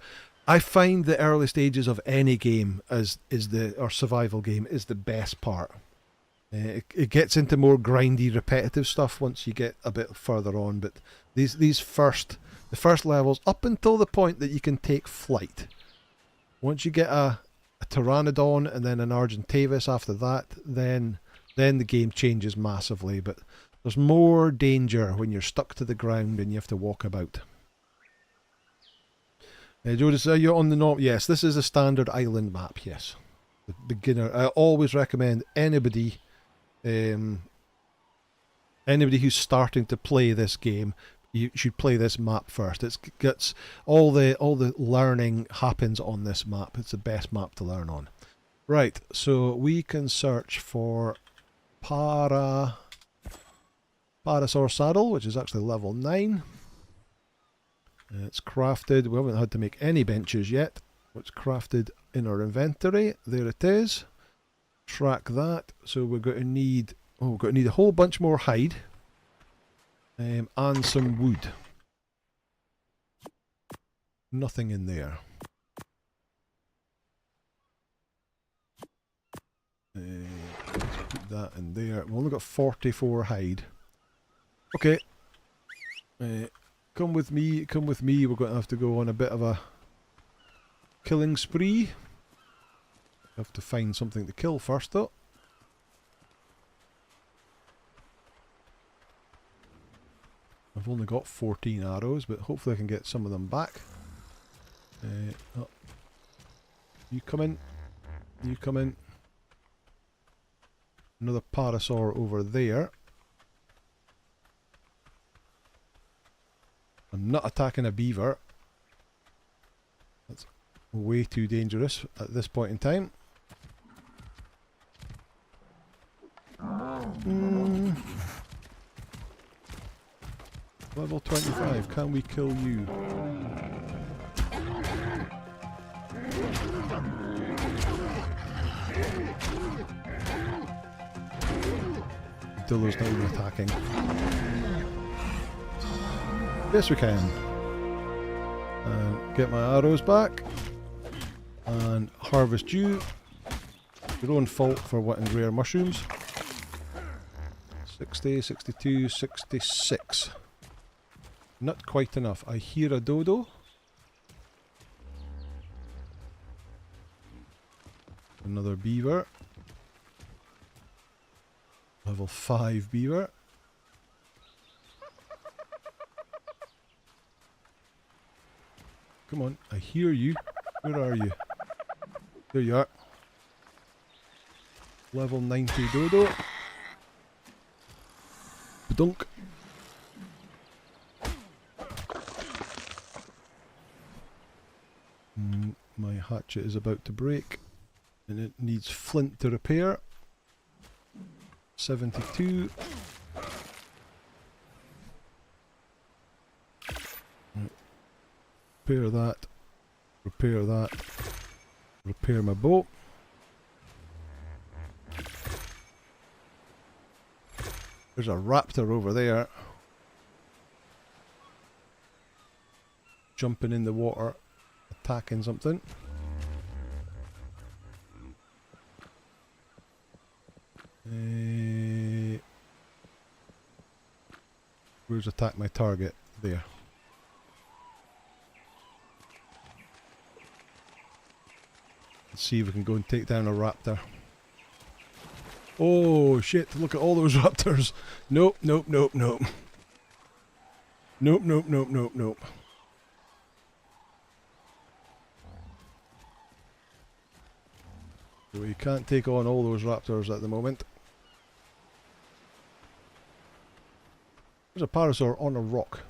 I find the early stages of any game or survival game is the best part. It gets into more grindy, repetitive stuff once you get a bit further on, but the first levels, up until the point that you can take flight. Once you get a Pteranodon and then an Argentavis after that, then the game changes massively, but there's more danger when you're stuck to the ground and you have to walk about. Jodis, are you on the north? Yes, this is a standard island map, yes. The beginner. I always recommend anybody who's starting to play this game, you should play this map first. It's gets all the learning happens on this map. It's the best map to learn on. Right, so we can search for Parasaur saddle, which is actually level 9. It's crafted. We haven't had to make any benches yet. It's crafted in our inventory. There it is. Track that. So we're going to need a whole bunch more hide. And some wood. Nothing in there. Let's put that in there. We've only got 44 hide. Okay. Come with me, come with me. We're going to have to go on a bit of a killing spree. Have to find something to kill first though. I've only got 14 arrows, but hopefully I can get some of them back. Oh. You come in. You come in. Another parasaur over there. I'm not attacking a beaver. That's way too dangerous at this point in time. Level 25, can we kill you? Dillo's not even attacking. Yes, we can. Get my arrows back. And harvest you. Your own fault for wanting rare mushrooms. 60, 62, 66. Not quite enough. I hear a dodo. Another beaver. Level 5 beaver. Come on, I hear you. Where are you? There you are. Level 90 dodo. Badunk. My hatchet is about to break and it needs flint to repair. 72. Repair that. Repair that. Repair my boat. There's a raptor over there. Jumping in the water. Attacking something. Where's attack my target? There. Let's see if we can go and take down a raptor. Oh shit, look at all those raptors. Nope, nope, nope, nope. Nope, nope, nope, nope, nope. So we can't take on all those raptors at the moment. There's a parasaur on a rock.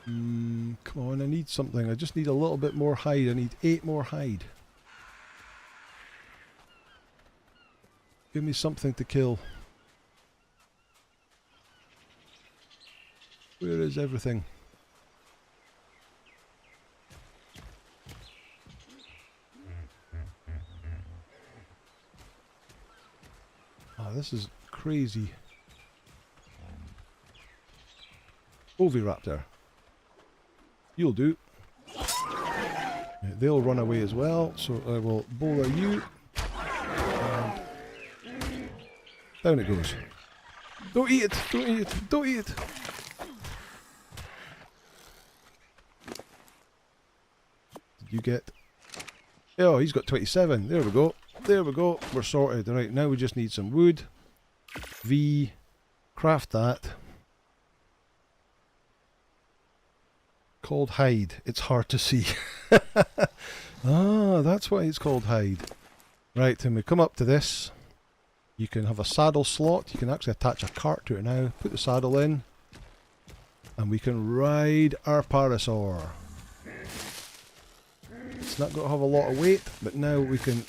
Come on, I need something. I just need a little bit more hide. I need 8 more hide. Give me something to kill. Where is everything? Ah, this is crazy. Oviraptor. You'll do. Yeah, they'll run away as well, so I will bowler you. And down it goes. Don't eat it! Don't eat it! Don't eat it! Did you get... Oh, he's got 27. There we go. There we go. We're sorted. Right, now we just need some wood. V. Craft that. Called hide. It's hard to see. Ah, that's why it's called hide. Right, and we come up to this. You can have a saddle slot. You can actually attach a cart to it now. Put the saddle in. And we can ride our parasaur. It's not going to have a lot of weight, but now we can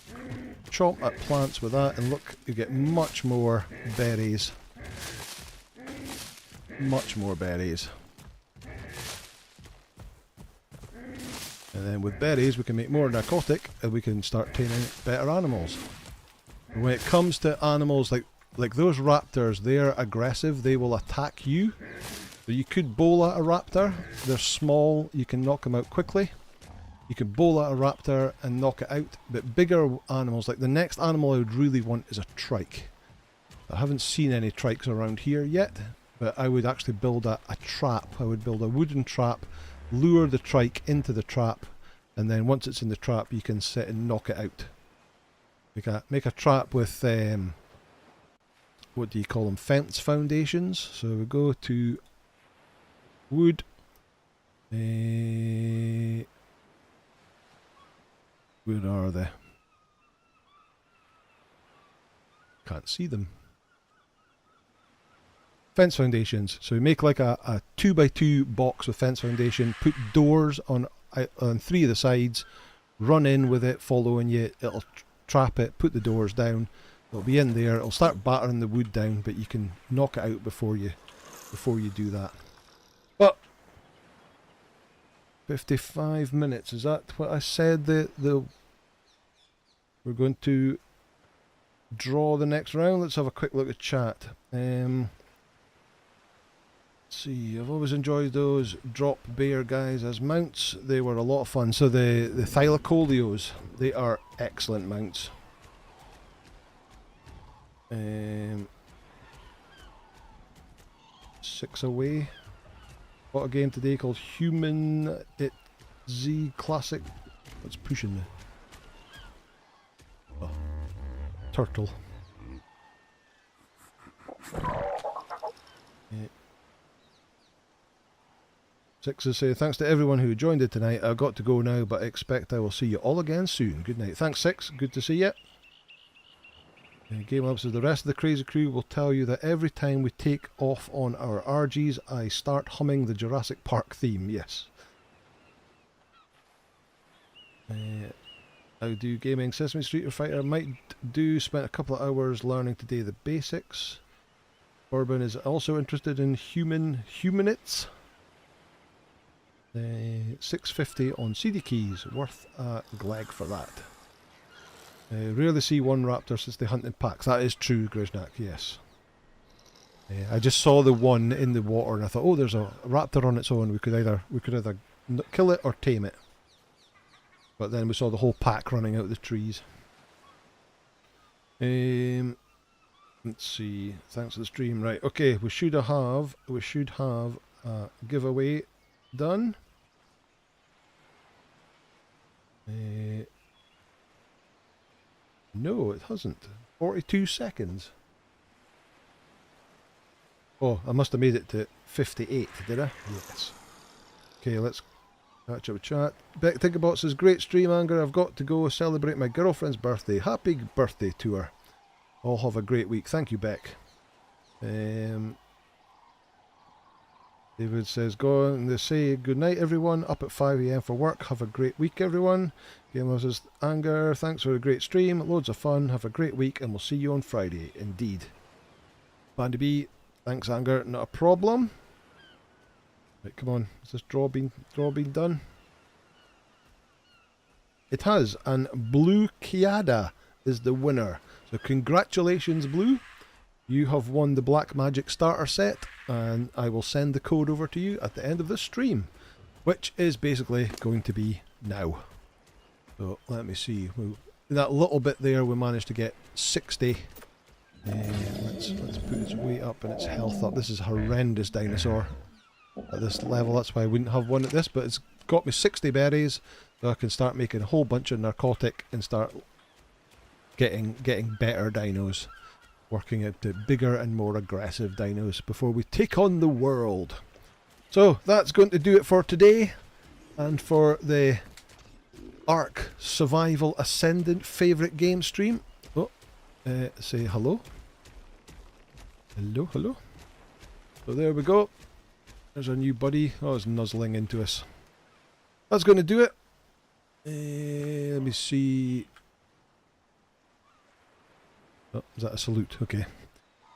chomp at plants with that, and look, you get much more berries. Much more berries. And then with berries we can make more narcotic, and we can start taming better animals. And when it comes to animals like those raptors, they're aggressive, they will attack you. So you could bowl at a raptor, they're small, you can knock them out quickly. You can bowl at a raptor and knock it out, but bigger animals, like the next animal I would really want is a trike. I haven't seen any trikes around here yet, but I would actually build a trap. I would build a wooden trap, lure the trike into the trap, and then once it's in the trap you can sit and knock it out. Make a trap with what do you call them? Fence foundations. So we go to wood. Where are they? Can't see them. Fence foundations. So we make like a 2x2 box with fence foundation. Put doors on 3 of the sides. Run in with it, following you. It'll trap it. Put the doors down. It'll be in there. It'll start battering the wood down, but you can knock it out before you do that. But 55 minutes, is that what I said? We're going to draw the next round. Let's have a quick look at chat. Let's see, I've always enjoyed those drop bear guys as mounts. They were a lot of fun. So the Thylacolios, they are excellent mounts. 6 away. Bought a game today called Human Z Classic. What's pushing me? Oh, turtle. Yeah. Sixes say, thanks to everyone who joined it tonight. I've got to go now, but I expect I will see you all again soon. Good night. Thanks, Six. Good to see you. Game Up says, the rest of the crazy crew will tell you that every time we take off on our RGs, I start humming the Jurassic Park theme. Yes. How do gaming? Sesame Street or Fighter? Might do. Spent a couple of hours learning today the basics. Urban is also interested in humanists. 650 on CD keys. Worth a gleg for that. Rarely see one raptor since they hunt in packs. That is true, Griznak, yes. I just saw the one in the water and I thought, oh, there's a raptor on its own. We could either kill it or tame it. But then we saw the whole pack running out of the trees. Let's see. Thanks for the stream. Right, okay, we should have a giveaway done. No, it hasn't. 42 seconds. Oh, I must have made it to 58, did I? Yes. Okay, let's catch up with chat. Beck Tinkerbot says, great stream, Anger. I've got to go celebrate my girlfriend's birthday. Happy birthday to her. All have a great week. Thank you, Beck. David says, go on, they say good night everyone, up at 5 AM for work, have a great week everyone. Gamer says, Anger, thanks for a great stream, loads of fun, have a great week and we'll see you on Friday, indeed. Bandy B, thanks Anger, not a problem. Right, come on, has this draw been done? It has, and Blue Kiada is the winner. So congratulations Blue. You have won the Black Magic starter set, and I will send the code over to you at the end of this stream, which is basically going to be now. So let me see. That little bit there, we managed to get 60. Let's put its weight up and its health up. This is a horrendous dinosaur at this level. That's why I wouldn't have one at this, but it's got me 60 berries, so I can start making a whole bunch of narcotic and start getting better dinos. Working out the bigger and more aggressive dinos before we take on the world. So that's going to do it for today and for the Ark Survival Ascendant favourite game stream. Oh, say hello. Hello, hello. So there we go. There's our new buddy. Oh, it's nuzzling into us. That's going to do it. Let me see. Oh, is that a salute? Okay.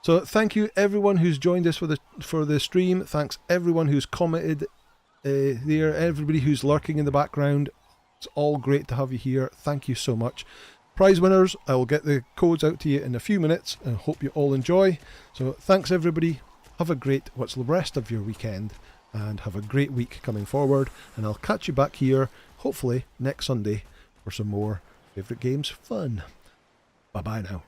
So thank you everyone who's joined us for the stream. Thanks everyone who's commented there. Everybody who's lurking in the background. It's all great to have you here. Thank you so much. Prize winners, I will get the codes out to you in a few minutes and hope you all enjoy. So thanks everybody. Have a great what's the rest of your weekend and have a great week coming forward. And I'll catch you back here hopefully next Sunday for some more favourite games fun. Bye bye now.